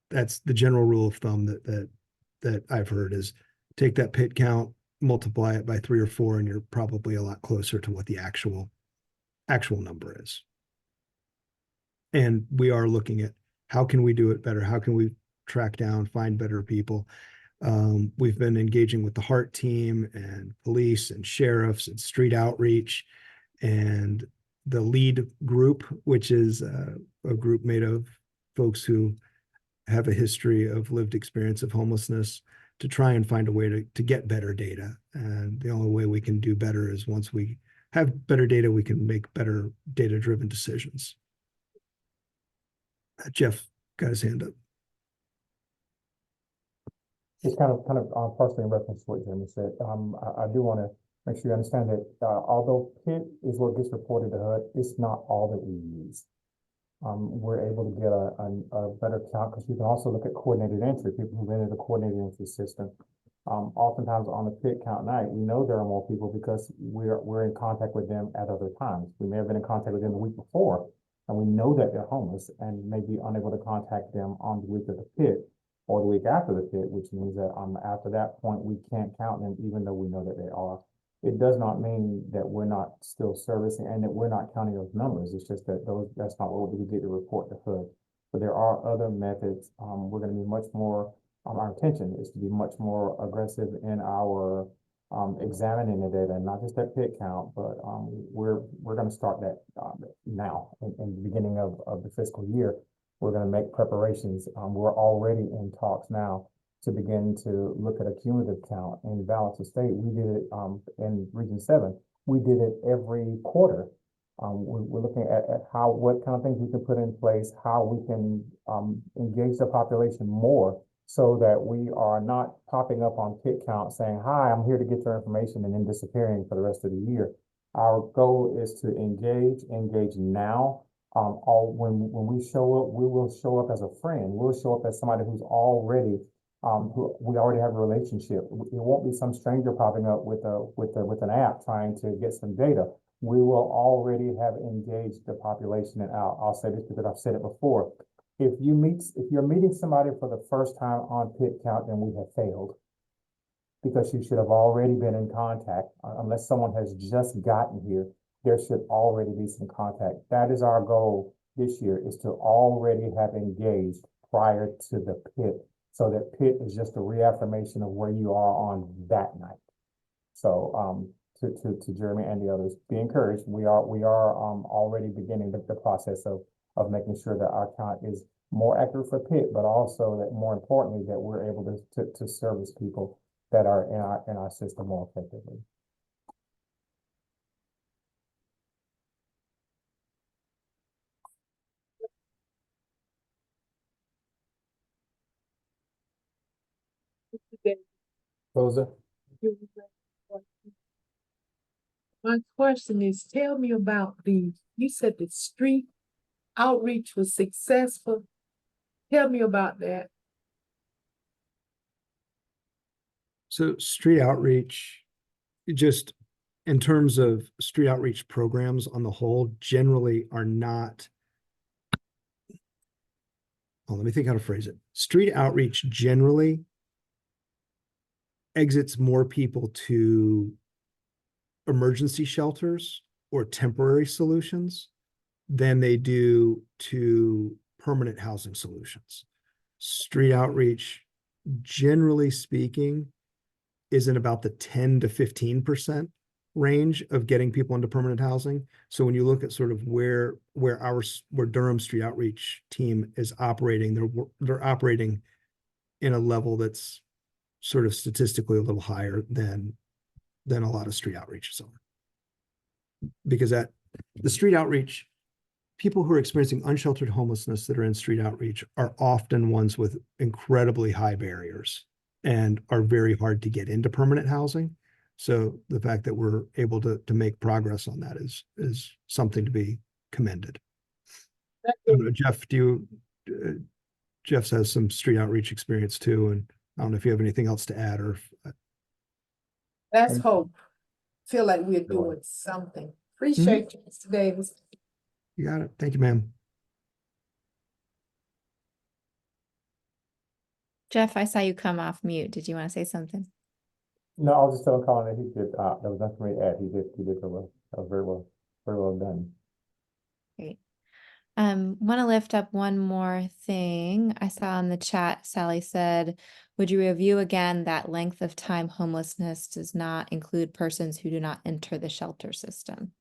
That's the general rule of thumb that I've heard is take that pit count, multiply it by 3 or 4, and you're probably a lot closer to what the actual number is. And we are looking at how can we do it better? How can we track down, find better people? We've been engaging with the HEART team and police and sheriffs and street outreach and the LEAD group, which is a group made of folks who have a history of lived experience of homelessness, to try and find a way to get better data. And the only way we can do better is once we have better data, we can make better data-driven decisions. Jeff got his hand up. It's kind of partially in reference to what Jeremy said. I do want to make sure you understand that although PIT is what gets reported to HUD, it's not all that we use. We're able to get a better count because we can also look at coordinated entry, people who've entered the coordinated entry system. Oftentimes on the PIT count night, we know there are more people because we're in contact with them at other times. We may have been in contact with them the week before, and we know that they're homeless and may be unable to contact them on the week of the PIT or the week after the PIT, which means that after that point, we can't count them even though we know that they are. It does not mean that we're not still servicing and that we're not counting those numbers. It's just that that's not what we get to report to HUD. But there are other methods. We're going to be much more, our intention is to be much more aggressive in our examining the data, not just that PIT count, but we're going to start that now in the beginning of the fiscal year. We're going to make preparations. We're already in talks now to begin to look at a cumulative count in Valdosta State. We did it in Region 7. We did it every quarter. We're looking at what kind of things we can put in place, how we can engage the population more so that we are not popping up on PIT count saying, hi, I'm here to get your information and then disappearing for the rest of the year. Our goal is to engage now. When we show up, we will show up as a friend. We'll show up as somebody who's already who we already have a relationship. It won't be some stranger popping up with an app trying to get some data. We will already have engaged the population. And I'll say this because I've said it before. If you're meeting somebody for the first time on PIT count, then we have failed because you should have already been in contact. Unless someone has just gotten here, there should already be some contact. That is our goal this year, is to already have engaged prior to the PIT, so that PIT is just a reaffirmation of where you are on that night. So to Jeremy and the others, be encouraged. We are already beginning the process of making sure that our count is more accurate for PIT, but also that more importantly that we're able to service people that are in our system more effectively. Rosa? My question is, tell me about you said the street outreach was successful. Tell me about that. So street outreach, just in terms of street outreach programs on the whole, generally are not, let me think how to phrase it. Street outreach generally exits more people to emergency shelters or temporary solutions than they do to permanent housing solutions. Street outreach, generally speaking, is in about the 10 to 15% range of getting people into permanent housing. So when you look at sort of where Durham Street Outreach team is operating, they're operating in a level that's sort of statistically a little higher than a lot of street outreaches are. Because at the street outreach, people who are experiencing unsheltered homelessness that are in street outreach are often ones with incredibly high barriers and are very hard to get into permanent housing. So the fact that we're able to make progress on that is something to be commended. I don't know, Jeff, Jeff has some street outreach experience too, and I don't know if you have anything else to add or. That's hope. Feel like we're doing something. Appreciate you, Mr. Davis. You got it. Thank you, ma'am. Jeff, I saw you come off mute. Did you want to say something? No, I was just telling Colin that he did, there was nothing for me to add. He did very well. That was very well done. Great. Want to lift up one more thing. I saw in the chat, Sally said, would you review again that length of time homelessness does not include persons who do not enter the shelter system?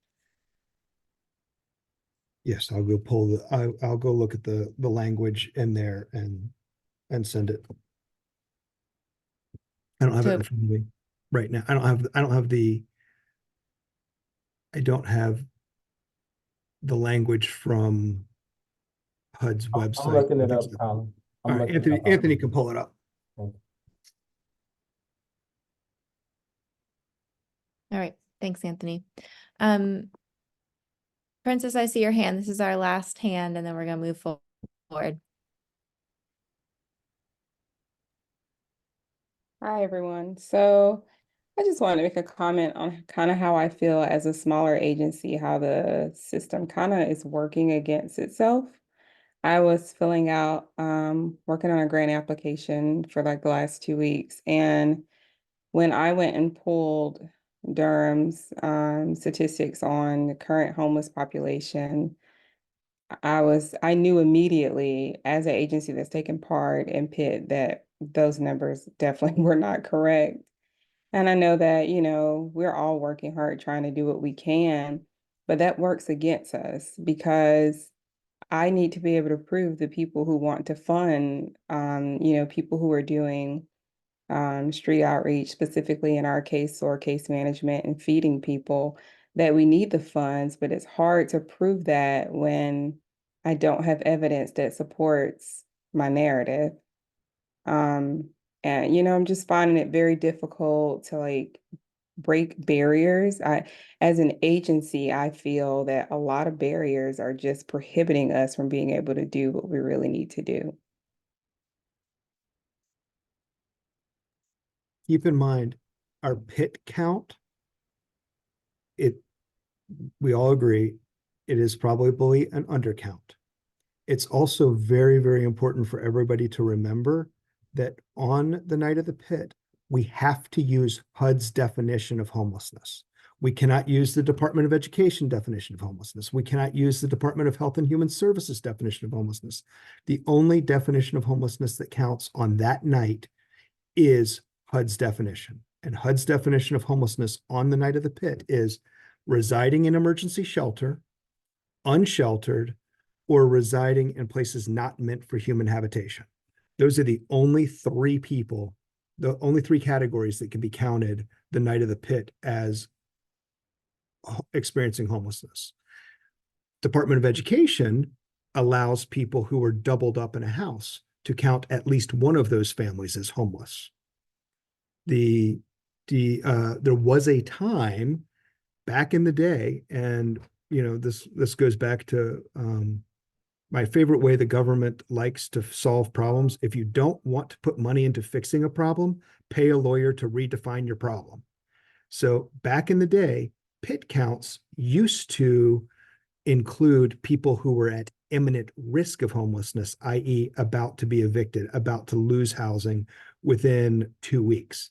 Yes, I'll go I'll go look at the language in there and send it. I don't have it in front of me right now. I don't have the language from HUD's website. I'm looking it up, Colin. All right, Anthony can pull it up. All right, thanks, Anthony. Princess, I see your hand. This is our last hand, and then we're gonna move forward. Hi, everyone. So I just wanted to make a comment on kind of how I feel as a smaller agency, how the system kind of is working against itself. I was filling out, working on a grant application for like the last 2 weeks. And when I went and pulled Durham's statistics on the current homeless population, I knew immediately as an agency that's taken part in Pitt that those numbers definitely were not correct. And I know that, we're all working hard trying to do what we can, but that works against us because I need to be able to prove the people who want to fund, people who are doing street outreach, specifically in our case, or case management and feeding people, that we need the funds, but it's hard to prove that when I don't have evidence that supports my narrative. And, I'm just finding it very difficult to break barriers. As an agency, I feel that a lot of barriers are just prohibiting us from being able to do what we really need to do. Keep in mind, our Pitt count, we all agree, it is probably an undercount. It's also very, very important for everybody to remember that on the night of the Pitt, we have to use HUD's definition of homelessness. We cannot use the Department of Education definition of homelessness. We cannot use the Department of Health and Human Services definition of homelessness. The only definition of homelessness that counts on that night is HUD's definition. And HUD's definition of homelessness on the night of the Pitt is residing in emergency shelter, unsheltered, or residing in places not meant for human habitation. Those are the only three categories that can be counted the night of the Pitt as experiencing homelessness. Department of Education allows people who are doubled up in a house to count at least one of those families as homeless. There was a time back in the day, and this goes back to my favorite way the government likes to solve problems. If you don't want to put money into fixing a problem, pay a lawyer to redefine your problem. So back in the day, Pitt counts used to include people who were at imminent risk of homelessness, i.e. about to be evicted, about to lose housing within 2 weeks.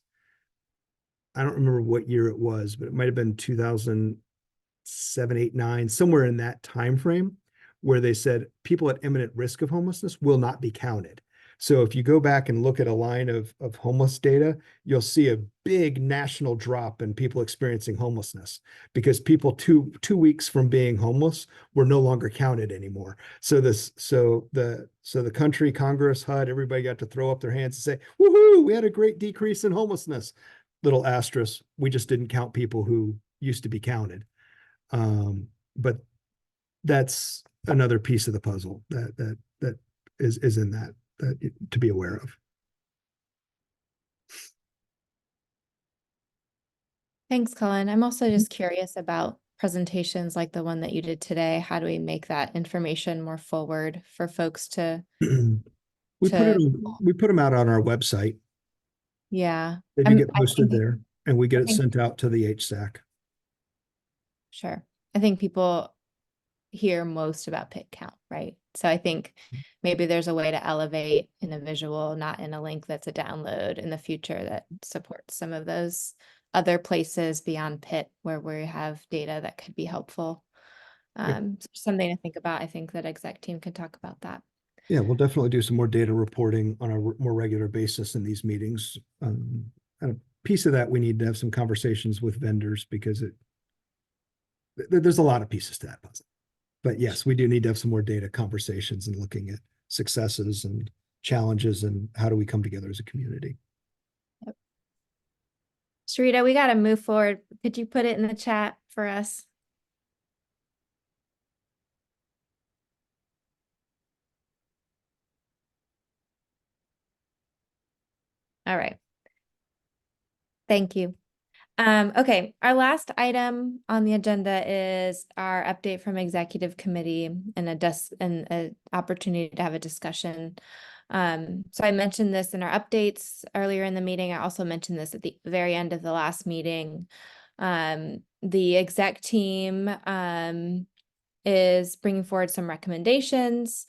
I don't remember what year it was, but it might have been 2007, 8, 9, somewhere in that time frame, where they said people at imminent risk of homelessness will not be counted. So if you go back and look at a line of homeless data, you'll see a big national drop in people experiencing homelessness because people two weeks from being homeless were no longer counted anymore. So the country, Congress, HUD, everybody got to throw up their hands and say, woohoo, we had a great decrease in homelessness. Little asterisk, we just didn't count people who used to be counted. But that's another piece of the puzzle that is in that to be aware of. Thanks, Colin. I'm also just curious about presentations like the one that you did today. How do we make that information more forward for folks to, We put them out on our website. yeah. They do I'm- get I posted think- there, and we get I it think- sent out to the HSAC. Sure. I think people hear most about pit count, right? So I think maybe there's a way to elevate in a visual, not in a link that's a download in the future that supports some of those other places beyond pit where we have data that could be helpful. Something to think about. I think that exec team can talk about that. Yeah, we'll definitely do some more data reporting on a more regular basis in these meetings. And a piece of that, we need to have some conversations with vendors because there's a lot of pieces to that puzzle. But yes, we do need to have some more data conversations and looking at successes and challenges and how do we come together as a community. Yep. Sharita, we got to move forward. Could you put it in the chat for us? All right. Thank you. Okay, our last item on the agenda is our update from executive committee and an opportunity to have a discussion. So I mentioned this in our updates earlier in the meeting. I also mentioned this at the very end of the last meeting. The exec team is bringing forward some recommendations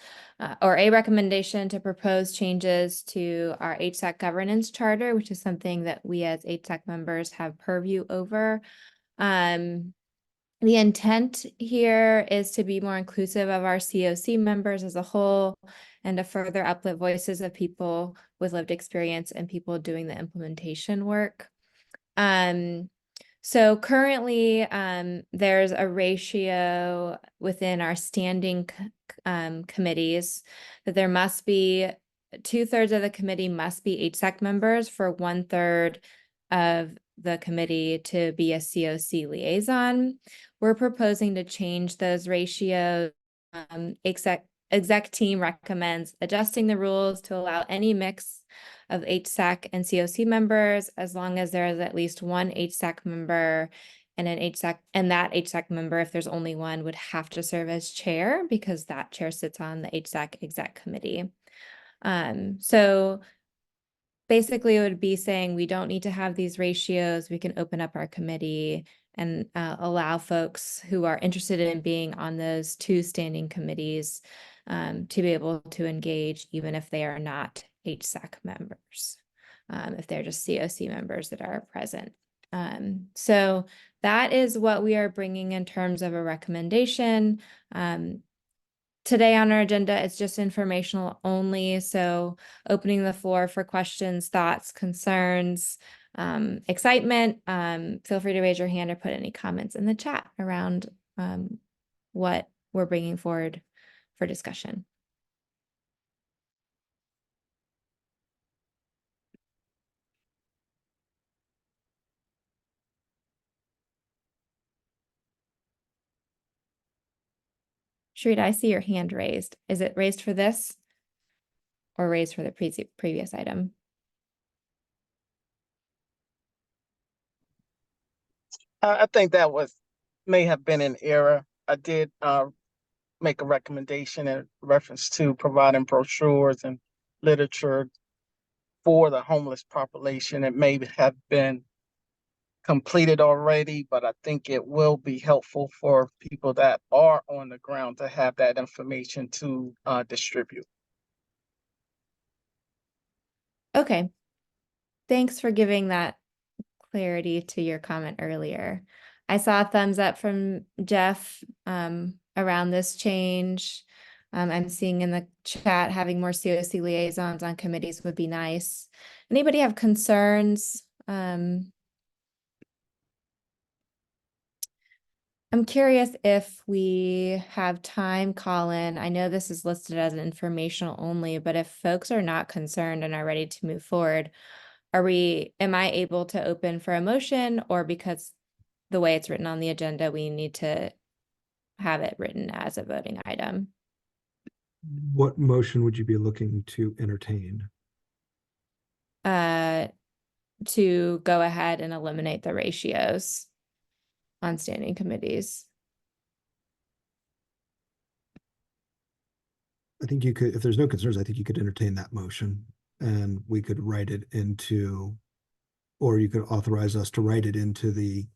or a recommendation to propose changes to our HSAC governance charter, which is something that we as HSAC members have purview over. The intent here is to be more inclusive of our COC members as a whole and to further uplift voices of people with lived experience and people doing the implementation work. So currently, there's a ratio within our standing committees that there must be 2/3 of the committee must be HSAC members for 1/3 of the committee to be a COC liaison. We're proposing to change those ratios. Exec team recommends adjusting the rules to allow any mix of HSAC and COC members, as long as there is at least one HSAC member and that HSAC member, if there's only one, would have to serve as chair because that chair sits on the HSAC exec committee. So basically it would be saying we don't need to have these ratios. We can open up our committee and allow folks who are interested in being on those two standing committees to be able to engage, even if they are not HSAC members, if they're just COC members that are present. So that is what we are bringing in terms of a recommendation. Today on our agenda, it's just informational only. So opening the floor for questions, thoughts, concerns, excitement. Feel free to raise your hand or put any comments in the chat around what we're bringing forward for discussion. Sharita, I see your hand raised. Is it raised for this or raised for the previous item? I think that may have been an error. I did make a recommendation in reference to providing brochures and literature for the homeless population. It may have been completed already, but I think it will be helpful for people that are on the ground to have that information to distribute. Okay. Thanks for giving that clarity to your comment earlier. I saw a thumbs up from Jeff around this change. I'm seeing in the chat having more COC liaisons on committees would be nice. Anybody have concerns? I'm curious if we have time, Colin. I know this is listed as an informational only, but if folks are not concerned and are ready to move forward, am I able to open for a motion, or because the way it's written on the agenda, we need to have it written as a voting item? What motion would you be looking to entertain? To go ahead and eliminate the ratios on standing committees. I think you could, if there's no concerns, I think you could entertain that motion and we could write it into, or you could authorize us to write it into the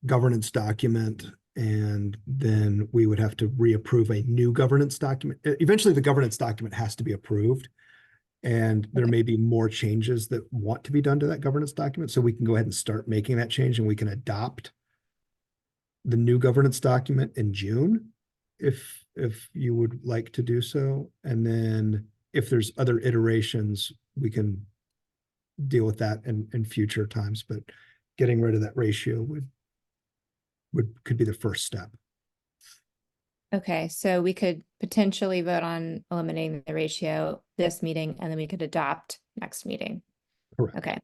governance document, and then we would have to reapprove a new governance document. Eventually, the governance document has to be approved, and there may be more changes that want to be done to that governance document. So we can go ahead and start making that change, and we can adopt the new governance document in June, if you would like to do so. And then if there's other iterations, we can deal with that in future times, but getting rid of that ratio could be the first step. Okay, so we could potentially vote on eliminating the ratio this meeting, and then we could adopt next meeting. Correct. Okay,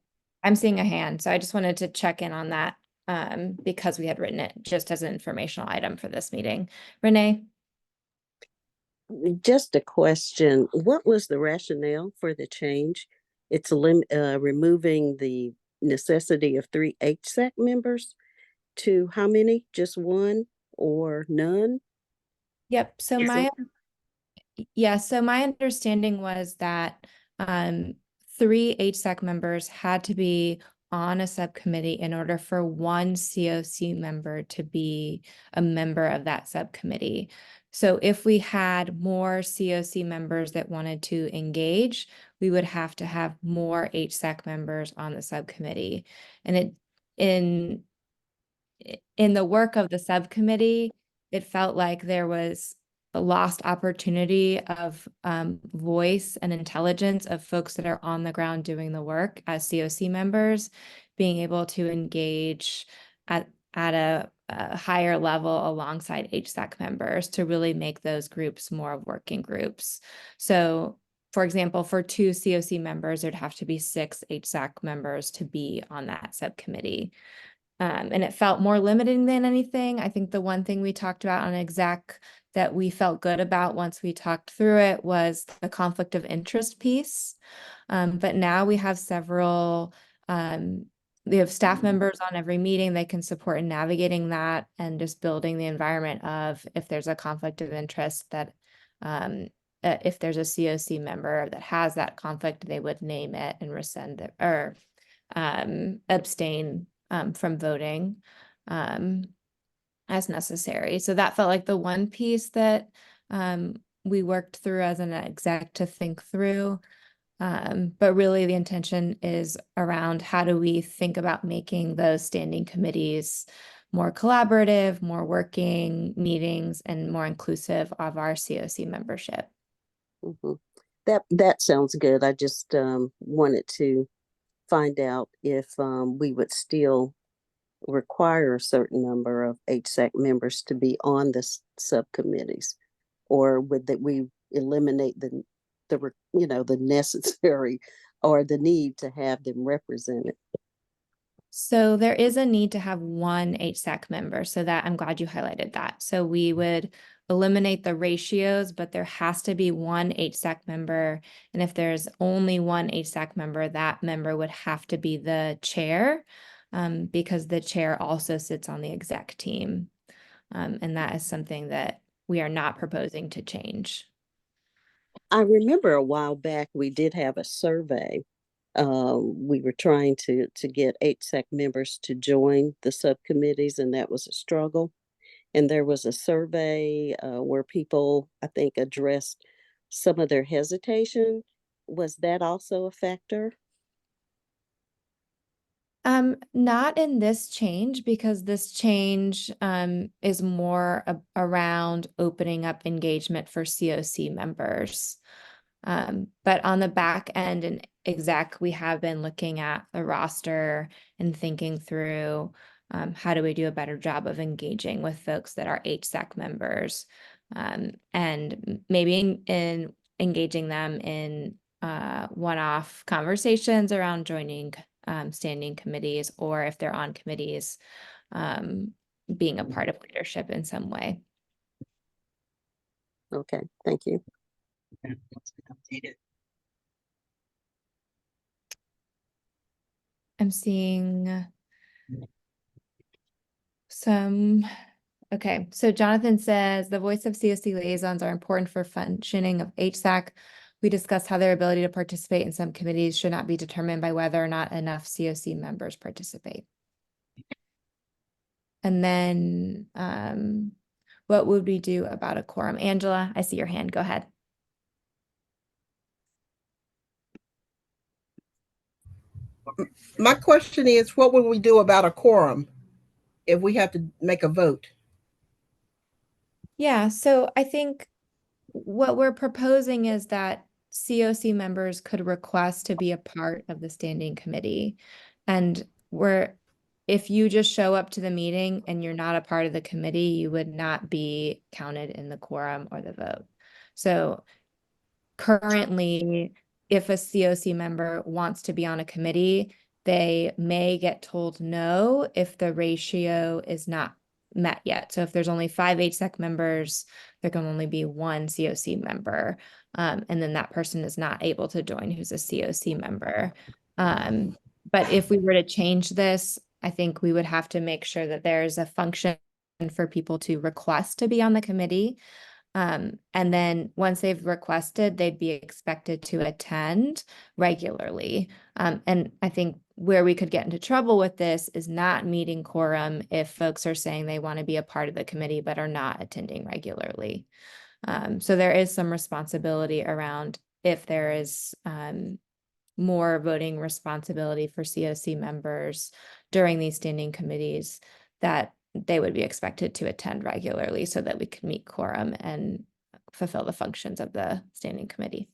I'm seeing a hand, so I just wanted to check in on that because we had written it just as an informational item for this meeting. Renee? Just a question. What was the rationale for the change? It's removing the necessity of 3 HSAC members to how many? Just one or none? Yep, so my understanding was that 3 HSAC members had to be on a subcommittee in order for one COC member to be a member of that subcommittee. So if we had more COC members that wanted to engage, we would have to have more HSAC members on the subcommittee. And in the work of the subcommittee, it felt like there was a lost opportunity of voice and intelligence of folks that are on the ground doing the work as COC members, being able to engage at a higher level alongside HSAC members to really make those groups more working groups. So, for example, for 2 COC members, there'd have to be 6 HSAC members to be on that subcommittee. And it felt more limiting than anything. I think the one thing we talked about on exec that we felt good about once we talked through it was the conflict of interest piece. But now we have several, we have staff members on every meeting. They can support in navigating that and just building the environment of if there's a conflict of interest that if there's a COC member that has that conflict, they would name it and rescind it or abstain from voting as necessary. So that felt like the one piece that we worked through as an exec to think through. But really the intention is around how do we think about making those standing committees more collaborative, more working meetings, and more inclusive of our COC membership. Mm-hmm. That sounds good. I just wanted to find out if we would still require a certain number of HSAC members to be on the subcommittees, or would that we eliminate the necessary or the need to have them represented? So there is a need to have one HSAC member. So that I'm glad you highlighted that. So we would eliminate the ratios, but there has to be one HSAC member. And if there's only one HSAC member, that member would have to be the chair, because the chair also sits on the exec team. And that is something that we are not proposing to change. I remember a while back, we did have a survey. We were trying to get HSAC members to join the subcommittees, and that was a struggle. And there was a survey where people, I think, addressed some of their hesitation. Was that also a factor? Not in this change, because this change is more around opening up engagement for COC members. But on the back end and exec, we have been looking at the roster and thinking through how do we do a better job of engaging with folks that are HSAC members, and maybe in engaging them in one-off conversations around joining standing committees, or if they're on committees, being a part of leadership in some way. Okay, thank you. I'm seeing some, okay, so Jonathan says the voice of COC liaisons are important for functioning of HSAC. We discussed how their ability to participate in some committees should not be determined by whether or not enough COC members participate. And then what would we do about a quorum? Angela, I see your hand. Go ahead. My question is, what would we do about a quorum if we have to make a vote? Yeah, so I think what we're proposing is that COC members could request to be a part of the standing committee. And if you just show up to the meeting and you're not a part of the committee, you would not be counted in the quorum or the vote. So currently, if a COC member wants to be on a committee, they may get told no if the ratio is not met yet. So if there's only 5 HSAC members, there can only be 1 COC member. And then that person is not able to join who's a COC member. But if we were to change this, I think we would have to make sure that there's a function for people to request to be on the committee. And then once they've requested, they'd be expected to attend regularly. And I think where we could get into trouble with this is not meeting quorum if folks are saying they want to be a part of the committee but are not attending regularly. So there is some responsibility around if there is more voting responsibility for COC members during these standing committees, that they would be expected to attend regularly so that we could meet quorum and fulfill the functions of the standing committee.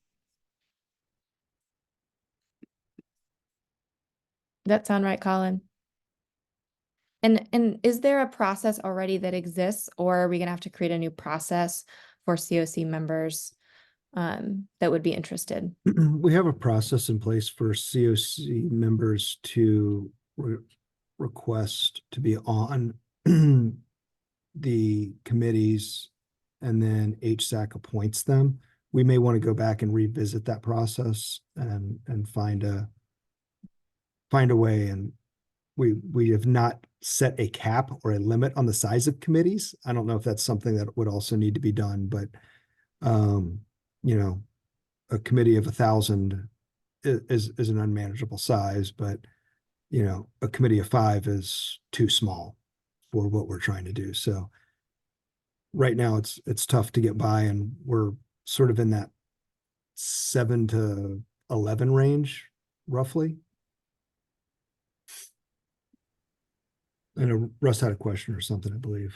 Does that sound right, Colin? And is there a process already that exists, or are we gonna have to create a new process for COC members that would be interested? We have a process in place for COC members to request to be on the committees, and then HSAC appoints them. We may want to go back and revisit that process and find a way. And we have not set a cap or a limit on the size of committees. I don't know if that's something that would also need to be done, but you know, a committee of 1,000 is an unmanageable size, but you know, a committee of 5 is too small for what we're trying to do. So right now it's tough to get by, and we're sort of in that 7 to 11 range, roughly. I know Russ had a question or something, I believe.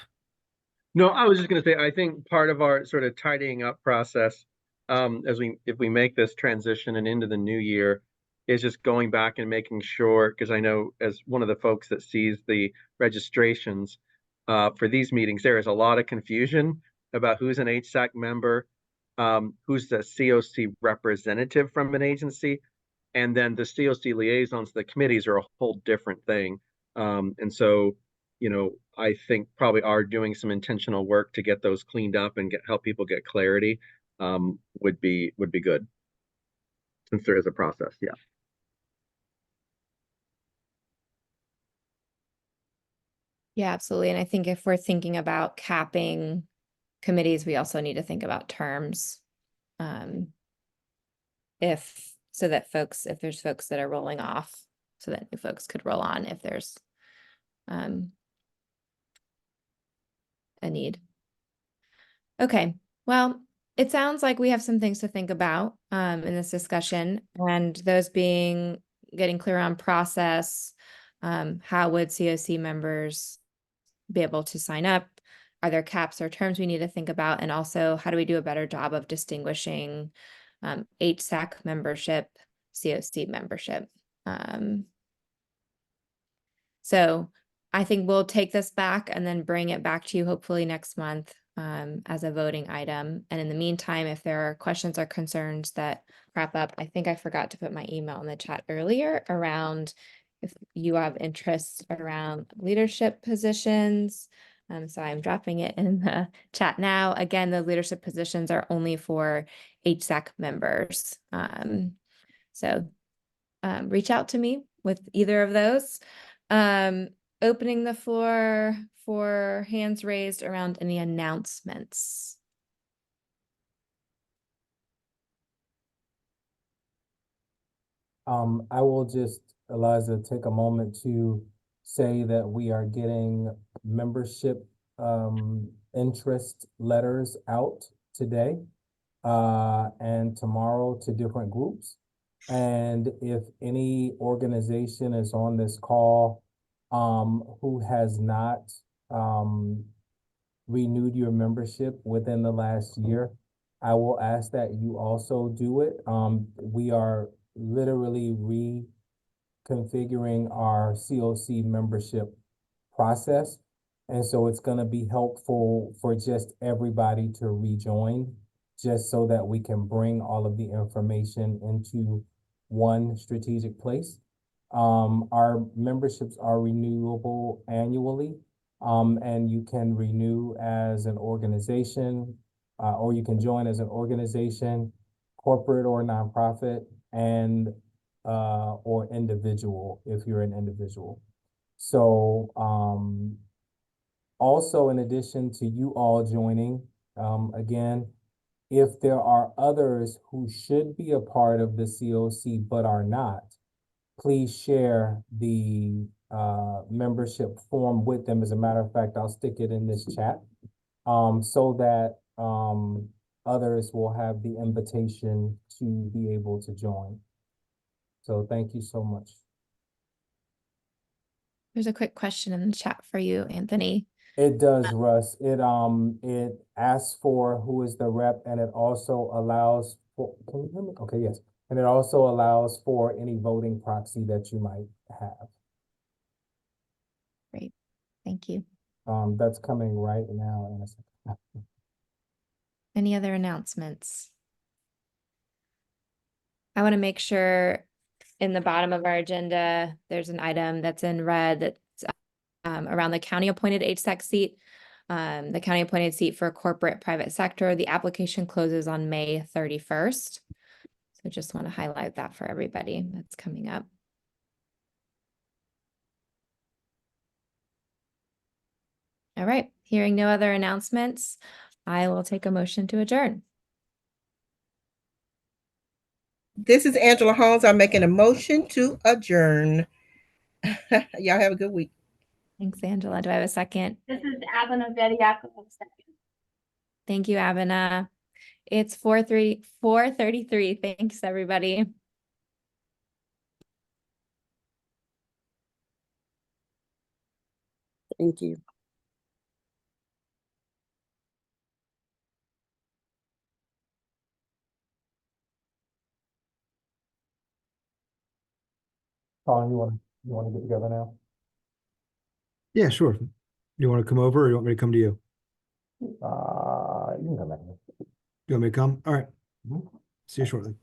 No, I was just going to say, I think part of our sort of tidying up process, if we make this transition and into the new year, is just going back and making sure, because I know as one of the folks that sees the registrations for these meetings, there is a lot of confusion about who's an HSAC member, who's the COC representative from an agency, and then the COC liaisons, the committees are a whole different thing. And so, you know, I think probably are doing some intentional work to get those cleaned up and help people get clarity would be good, since there is a process. Yeah. Yeah, absolutely. And I think if we're thinking about capping committees, we also need to think about terms. If there's folks that are rolling off, so that new folks could roll on if there's a need. Okay, well, it sounds like we have some things to think about in this discussion, and those being getting clear on process, How would COC members be able to sign up? Are there caps or terms we need to think about? And also, how do we do a better job of distinguishing HSAC membership, COC membership? So I think we'll take this back and then bring it back to you hopefully next month as a voting item. And in the meantime, if there are questions or concerns that crop up, I think I forgot to put my email in the chat earlier around if you have interests around leadership positions. So I'm dropping it in the chat now. Again, the leadership positions are only for HSAC members. So reach out to me with either of those. Opening the floor for hands raised around any announcements. I will just, Eliza, take a moment to say that we are getting membership interest letters out today and tomorrow to different groups. And if any organization is on this call who has not renewed your membership within the last year, I will ask that you also do it. We are literally reconfiguring our COC membership process. And so it's going to be helpful for just everybody to rejoin, just so that we can bring all of the information into one strategic place. Our memberships are renewable annually, and you can renew as an organization, or you can join as an organization, corporate or nonprofit, and or individual if you're an individual. So also, in addition to you all joining, again, if there are others who should be a part of the COC but are not, please share the membership form with them. As a matter of fact, I'll stick it in this chat so that others will have the invitation to be able to join. So thank you so much. There's a quick question in the chat for you, Anthony. It does, Russ. It asks for who is the rep, and it also allows for, can you hear me? Okay, yes. And it also allows for any voting proxy that you might have. Great, thank you. That's coming right now in a second. Any other announcements? I want to make sure in the bottom of our agenda, there's an item that's in red that's around the county appointed HSAC seat. The county appointed seat for corporate private sector. The application closes on May 31st. So just want to highlight that for everybody that's coming up. All right, hearing no other announcements, I will take a motion to adjourn. This is Angela Holmes. I'm making a motion to adjourn. Y'all have a good week. Thanks, Angela. Do I have a second? This is Abena Bediako. Thank you, Abena. It's 4:33. Thanks, everybody. Thank you. Colin, you want to get together now? Yeah, sure. You want to come over or you want me to come to you? You can come back. You want me to come? All right. Mhm. See you shortly.